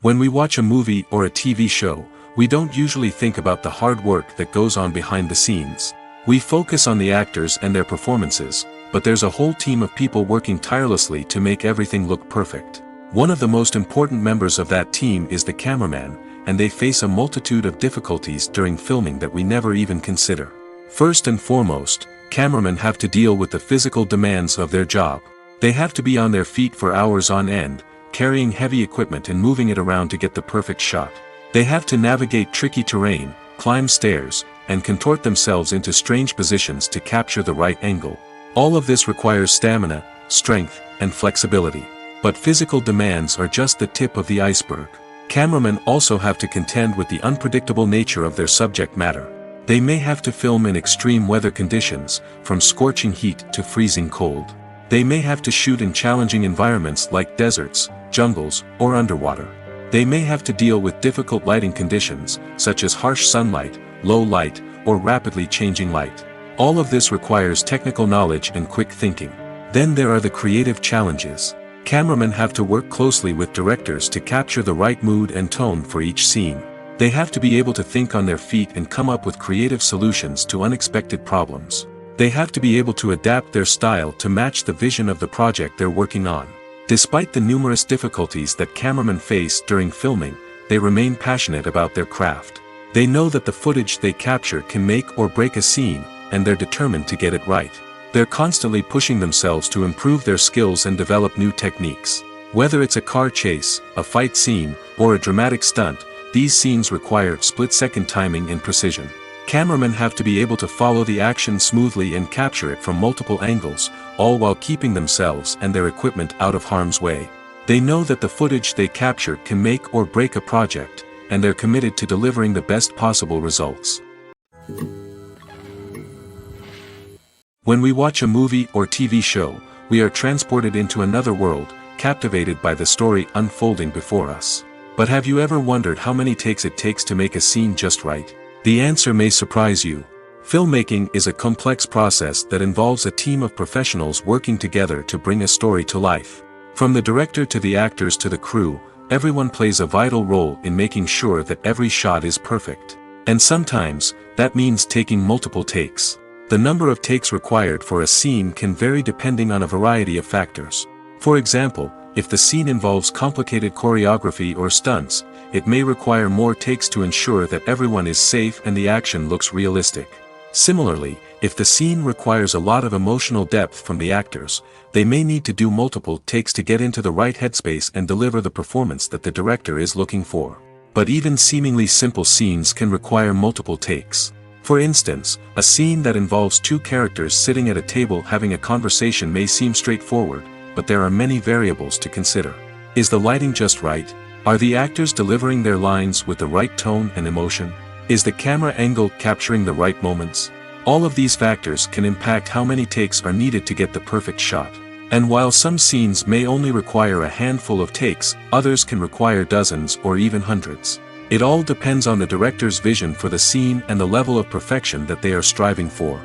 When we watch a movie or a TV show, we don't usually think about the hard work that goes on behind the scenes. We focus on the actors and their performances, but there's a whole team of people working tirelessly to make everything look perfect. One of the most important members of that team is the cameraman, and they face a multitude of difficulties during filming that we never even consider. First and foremost, cameramen have to deal with the physical demands of their job. They have to be on their feet for hours on end, carrying heavy equipment and moving it around to get the perfect shot. They have to navigate tricky terrain, climb stairs, and contort themselves into strange positions to capture the right angle. All of this requires stamina, strength, and flexibility. But physical demands are just the tip of the iceberg. Cameramen also have to contend with the unpredictable nature of their subject matter. They may have to film in extreme weather conditions, from scorching heat to freezing cold. They may have to shoot in challenging environments like deserts, jungles, or underwater. They may have to deal with difficult lighting conditions, such as harsh sunlight, low light, or rapidly changing light. All of this requires technical knowledge and quick thinking. Then there are the creative challenges. Cameramen have to work closely with directors to capture the right mood and tone for each scene. They have to be able to think on their feet and come up with creative solutions to unexpected problems. They have to be able to adapt their style to match the vision of the project they're working on. Despite the numerous difficulties that cameramen face during filming, they remain passionate about their craft. They know that the footage they capture can make or break a scene, and they're determined to get it right. They're constantly pushing themselves to improve their skills and develop new techniques. Whether it's a car chase, a fight scene, or a dramatic stunt, these scenes require split-second timing and precision. Cameramen have to be able to follow the action smoothly and capture it from multiple angles, all while keeping themselves and their equipment out of harm's way. They know that the footage they capture can make or break a project, and they're committed to delivering the best possible results. When we watch a movie or TV show, we are transported into another world, captivated by the story unfolding before us. But have you ever wondered how many takes it takes to make a scene just right? The answer may surprise you. Filmmaking is a complex process that involves a team of professionals working together to bring a story to life. From the director to the actors to the crew, everyone plays a vital role in making sure that every shot is perfect. And sometimes, that means taking multiple takes. The number of takes required for a scene can vary depending on a variety of factors. For example, if the scene involves complicated choreography or stunts, it may require more takes to ensure that everyone is safe and the action looks realistic. Similarly, if the scene requires a lot of emotional depth from the actors, they may need to do multiple takes to get into the right headspace and deliver the performance that the director is looking for. But even seemingly simple scenes can require multiple takes. For instance, a scene that involves two characters sitting at a table having a conversation may seem straightforward, but there are many variables to consider. Is the lighting just right? Are the actors delivering their lines with the right tone and emotion? Is the camera angle capturing the right moments? All of these factors can impact how many takes are needed to get the perfect shot. And while some scenes may only require a handful of takes, others can require dozens or even hundreds. It all depends on the director's vision for the scene and the level of perfection that they are striving for.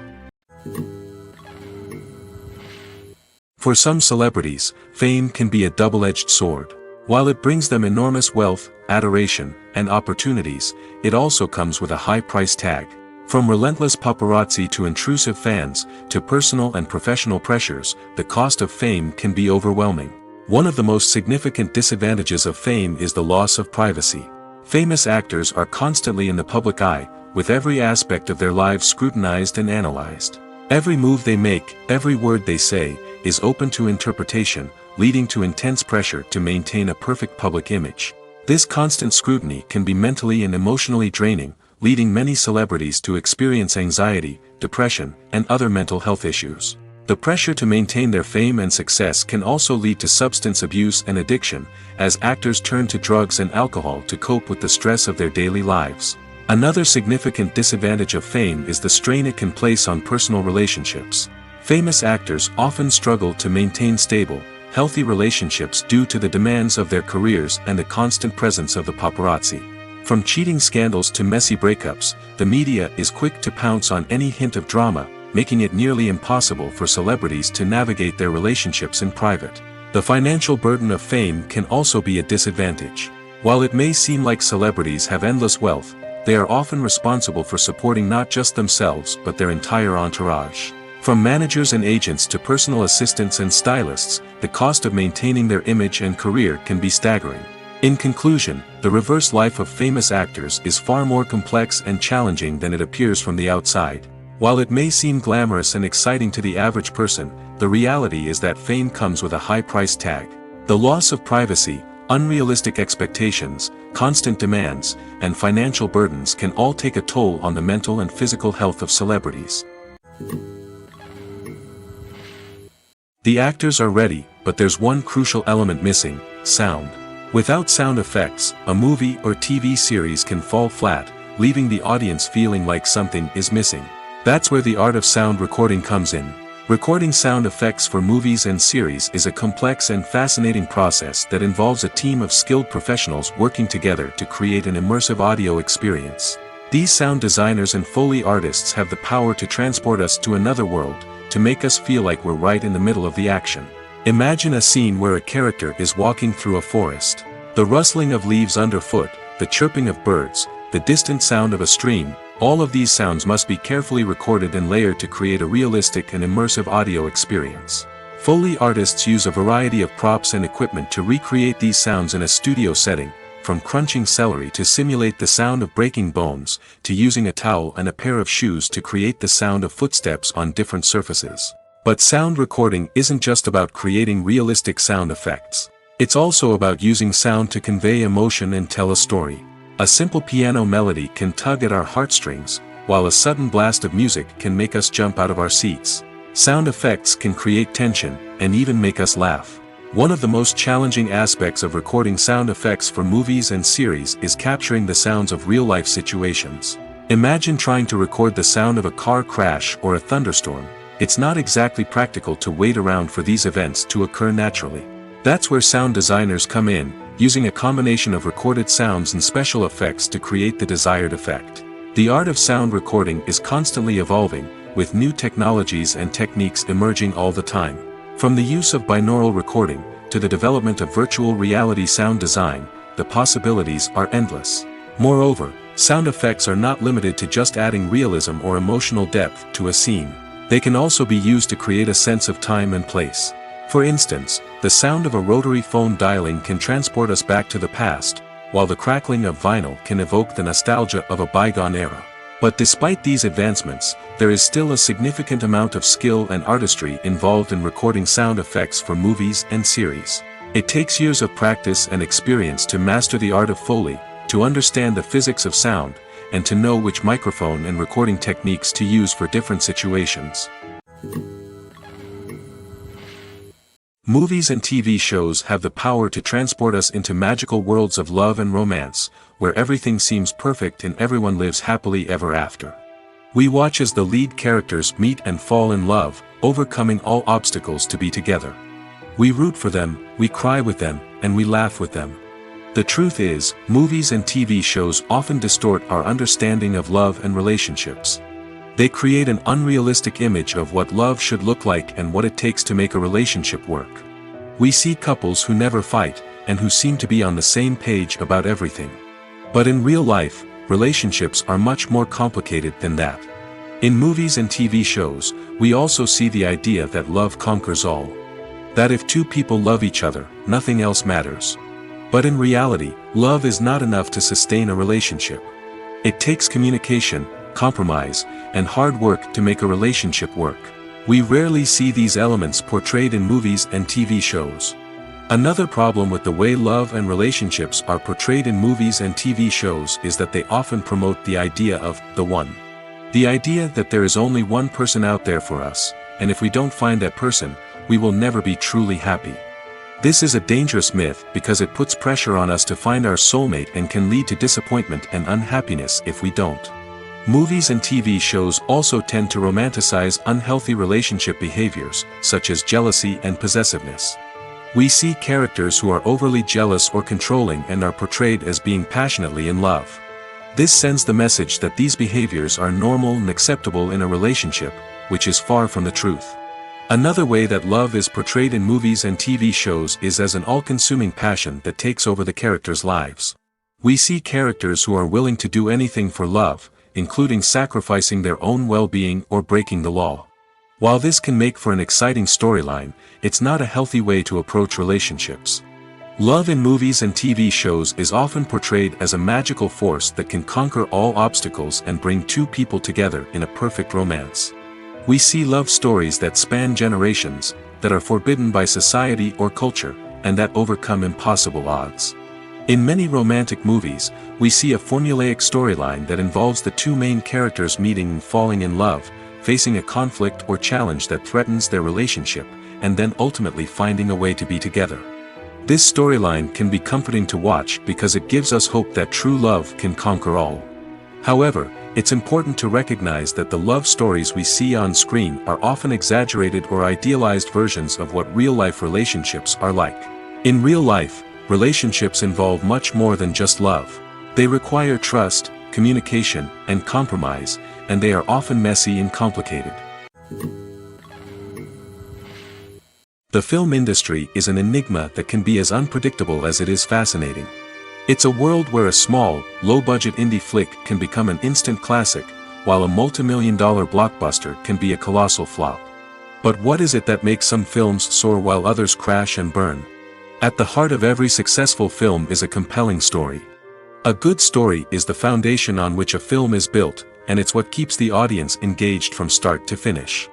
For some celebrities, fame can be a double-edged sword. While it brings them enormous wealth, adoration, and opportunities, it also comes with a high price tag. From relentless paparazzi to intrusive fans, to personal and professional pressures, the cost of fame can be overwhelming. One of the most significant disadvantages of fame is the loss of privacy. Famous actors are constantly in the public eye, with every aspect of their lives scrutinized and analyzed. Every move they make, every word they say, is open to interpretation, leading to intense pressure to maintain a perfect public image. This constant scrutiny can be mentally and emotionally draining, leading many celebrities to experience anxiety, depression, and other mental health issues. The pressure to maintain their fame and success can also lead to substance abuse and addiction, as actors turn to drugs and alcohol to cope with the stress of their daily lives. Another significant disadvantage of fame is the strain it can place on personal relationships. Famous actors often struggle to maintain stable, healthy relationships due to the demands of their careers and the constant presence of the paparazzi. From cheating scandals to messy breakups, the media is quick to pounce on any hint of drama, making it nearly impossible for celebrities to navigate their relationships in private. The financial burden of fame can also be a disadvantage. While it may seem like celebrities have endless wealth, they are often responsible for supporting not just themselves but their entire entourage. From managers and agents to personal assistants and stylists, the cost of maintaining their image and career can be staggering. In conclusion, the reverse life of famous actors is far more complex and challenging than it appears from the outside. While it may seem glamorous and exciting to the average person, the reality is that fame comes with a high price tag. The loss of privacy, unrealistic expectations, constant demands, and financial burdens can all take a toll on the mental and physical health of celebrities. The actors are ready, but there's one crucial element missing: sound. Without sound effects, a movie or TV series can fall flat, leaving the audience feeling like something is missing. That's where the art of sound recording comes in. Recording sound effects for movies and series is a complex and fascinating process that involves a team of skilled professionals working together to create an immersive audio experience. These sound designers and Foley artists have the power to transport us to another world, to make us feel like we're right in the middle of the action. Imagine a scene where a character is walking through a forest. The rustling of leaves underfoot, the chirping of birds, the distant sound of a stream, all of these sounds must be carefully recorded and layered to create a realistic and immersive audio experience. Foley artists use a variety of props and equipment to recreate these sounds in a studio setting, from crunching celery to simulate the sound of breaking bones, to using a towel and a pair of shoes to create the sound of footsteps on different surfaces. But sound recording isn't just about creating realistic sound effects. It's also about using sound to convey emotion and tell a story. A simple piano melody can tug at our heartstrings, while a sudden blast of music can make us jump out of our seats. Sound effects can create tension, and even make us laugh. One of the most challenging aspects of recording sound effects for movies and series is capturing the sounds of real-life situations. Imagine trying to record the sound of a car crash or a thunderstorm. It's not exactly practical to wait around for these events to occur naturally. That's where sound designers come in, using a combination of recorded sounds and special effects to create the desired effect. The art of sound recording is constantly evolving, with new technologies and techniques emerging all the time. From the use of binaural recording, to the development of virtual reality sound design, the possibilities are endless. Moreover, sound effects are not limited to just adding realism or emotional depth to a scene. They can also be used to create a sense of time and place. For instance, the sound of a rotary phone dialing can transport us back to the past, while the crackling of vinyl can evoke the nostalgia of a bygone era. But despite these advancements, there is still a significant amount of skill and artistry involved in recording sound effects for movies and series. It takes years of practice and experience to master the art of Foley, to understand the physics of sound, and to know which microphone and recording techniques to use for different situations. Movies and TV shows have the power to transport us into magical worlds of love and romance, where everything seems perfect and everyone lives happily ever after. We watch as the lead characters meet and fall in love, overcoming all obstacles to be together. We root for them, we cry with them, and we laugh with them. The truth is, movies and TV shows often distort our understanding of love and relationships. They create an unrealistic image of what love should look like and what it takes to make a relationship work. We see couples who never fight, and who seem to be on the same page about everything. But in real life, relationships are much more complicated than that. In movies and TV shows, we also see the idea that love conquers all. That if two people love each other, nothing else matters. But in reality, love is not enough to sustain a relationship. It takes communication, compromise, and hard work to make a relationship work. We rarely see these elements portrayed in movies and TV shows. Another problem with the way love and relationships are portrayed in movies and TV shows is that they often promote the idea of the one. The idea that there is only one person out there for us, and if we don't find that person, we will never be truly happy. This is a dangerous myth because it puts pressure on us to find our soulmate and can lead to disappointment and unhappiness if we don't. Movies and TV shows also tend to romanticize unhealthy relationship behaviors, such as jealousy and possessiveness. We see characters who are overly jealous or controlling and are portrayed as being passionately in love. This sends the message that these behaviors are normal and acceptable in a relationship, which is far from the truth. Another way that love is portrayed in movies and TV shows is as an all-consuming passion that takes over the characters' lives. We see characters who are willing to do anything for love, including sacrificing their own well-being or breaking the law. While this can make for an exciting storyline, it's not a healthy way to approach relationships. Love in movies and TV shows is often portrayed as a magical force that can conquer all obstacles and bring two people together in a perfect romance. We see love stories that span generations, that are forbidden by society or culture, and that overcome impossible odds. In many romantic movies, we see a formulaic storyline that involves the two main characters meeting and falling in love, facing a conflict or challenge that threatens their relationship, and then ultimately finding a way to be together. This storyline can be comforting to watch because it gives us hope that true love can conquer all. However, it's important to recognize that the love stories we see on screen are often exaggerated or idealized versions of what real-life relationships are like. In real life, relationships involve much more than just love. They require trust, communication, and compromise, and they are often messy and complicated. The film industry is an enigma that can be as unpredictable as it is fascinating. It's a world where a small, low-budget indie flick can become an instant classic, while a multi-million-dollar blockbuster can be a colossal flop. But what is it that makes some films soar while others crash and burn? At the heart of every successful film is a compelling story. A good story is the foundation on which a film is built, and it's what keeps the audience engaged from start to finish.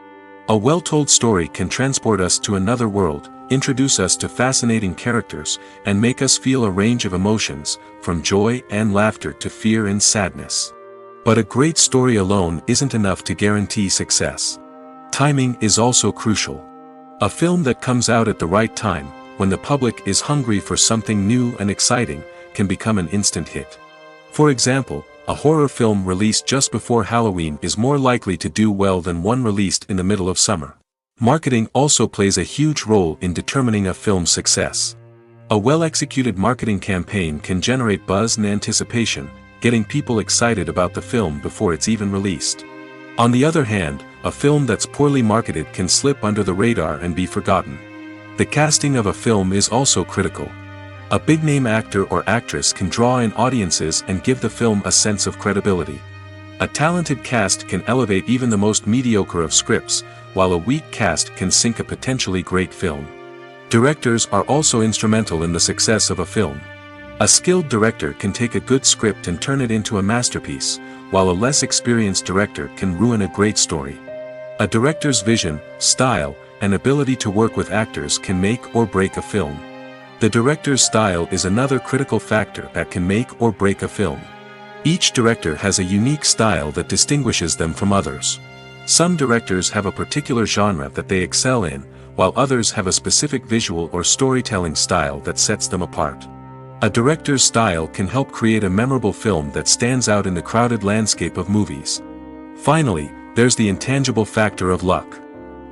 A well-told story can transport us to another world, introduce us to fascinating characters, and make us feel a range of emotions, from joy and laughter to fear and sadness. But a great story alone isn't enough to guarantee success. Timing is also crucial. A film that comes out at the right time, when the public is hungry for something new and exciting, can become an instant hit. For example, a horror film released just before Halloween is more likely to do well than one released in the middle of summer. Marketing also plays a huge role in determining a film's success. A well-executed marketing campaign can generate buzz and anticipation, getting people excited about the film before it's even released. On the other hand, a film that's poorly marketed can slip under the radar and be forgotten. The casting of a film is also critical. A big-name actor or actress can draw in audiences and give the film a sense of credibility. A talented cast can elevate even the most mediocre of scripts, while a weak cast can sink a potentially great film. Directors are also instrumental in the success of a film. A skilled director can take a good script and turn it into a masterpiece, while a less experienced director can ruin a great story. A director's vision, style, and ability to work with actors can make or break a film. The director's style is another critical factor that can make or break a film. Each director has a unique style that distinguishes them from others. Some directors have a particular genre that they excel in, while others have a specific visual or storytelling style that sets them apart. A director's style can help create a memorable film that stands out in the crowded landscape of movies. Finally, there's the intangible factor of luck.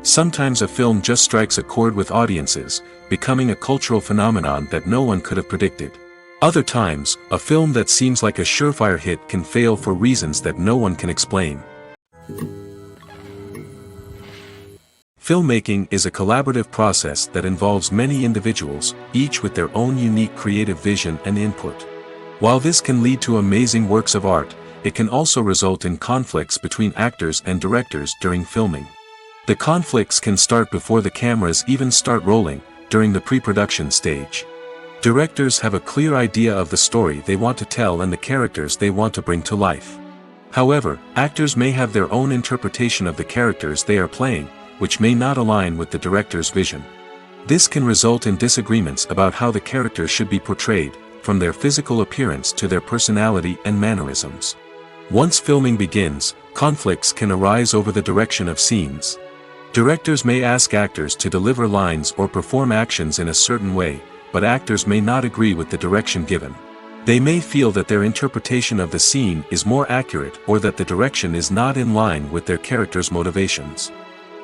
Sometimes a film just strikes a chord with audiences, becoming a cultural phenomenon that no one could have predicted. Other times, a film that seems like a surefire hit can fail for reasons that no one can explain. Filmmaking is a collaborative process that involves many individuals, each with their own unique creative vision and input. While this can lead to amazing works of art, it can also result in conflicts between actors and directors during filming. The conflicts can start before the cameras even start rolling, during the pre-production stage. Directors have a clear idea of the story they want to tell and the characters they want to bring to life. However, actors may have their own interpretation of the characters they are playing, which may not align with the director's vision. This can result in disagreements about how the character should be portrayed, from their physical appearance to their personality and mannerisms. Once filming begins, conflicts can arise over the direction of scenes. Directors may ask actors to deliver lines or perform actions in a certain way, but actors may not agree with the direction given. They may feel that their interpretation of the scene is more accurate or that the direction is not in line with their character's motivations.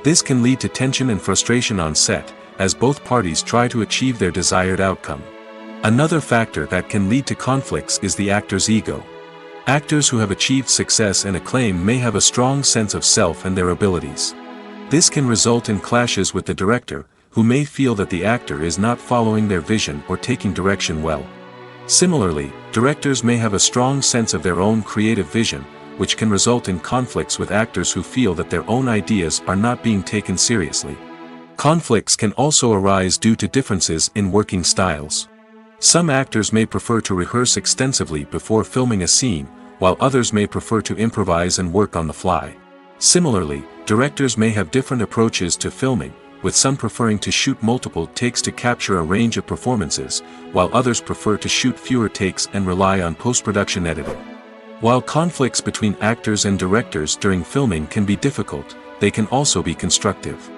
This can lead to tension and frustration on set, as both parties try to achieve their desired outcome. Another factor that can lead to conflicts is the actor's ego. Actors who have achieved success and acclaim may have a strong sense of self and their abilities. This can result in clashes with the director, who may feel that the actor is not following their vision or taking direction well. Similarly, directors may have a strong sense of their own creative vision, which can result in conflicts with actors who feel that their own ideas are not being taken seriously. Conflicts can also arise due to differences in working styles. Some actors may prefer to rehearse extensively before filming a scene, while others may prefer to improvise and work on the fly. Similarly, directors may have different approaches to filming, with some preferring to shoot multiple takes to capture a range of performances, while others prefer to shoot fewer takes and rely on post-production editing. While conflicts between actors and directors during filming can be difficult, they can also be constructive.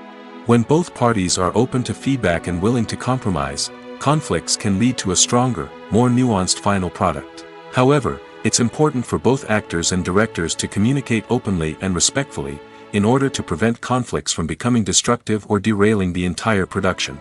When both parties are open to feedback and willing to compromise, conflicts can lead to a stronger, more nuanced final product. However, it's important for both actors and directors to communicate openly and respectfully, in order to prevent conflicts from becoming destructive or derailing the entire production.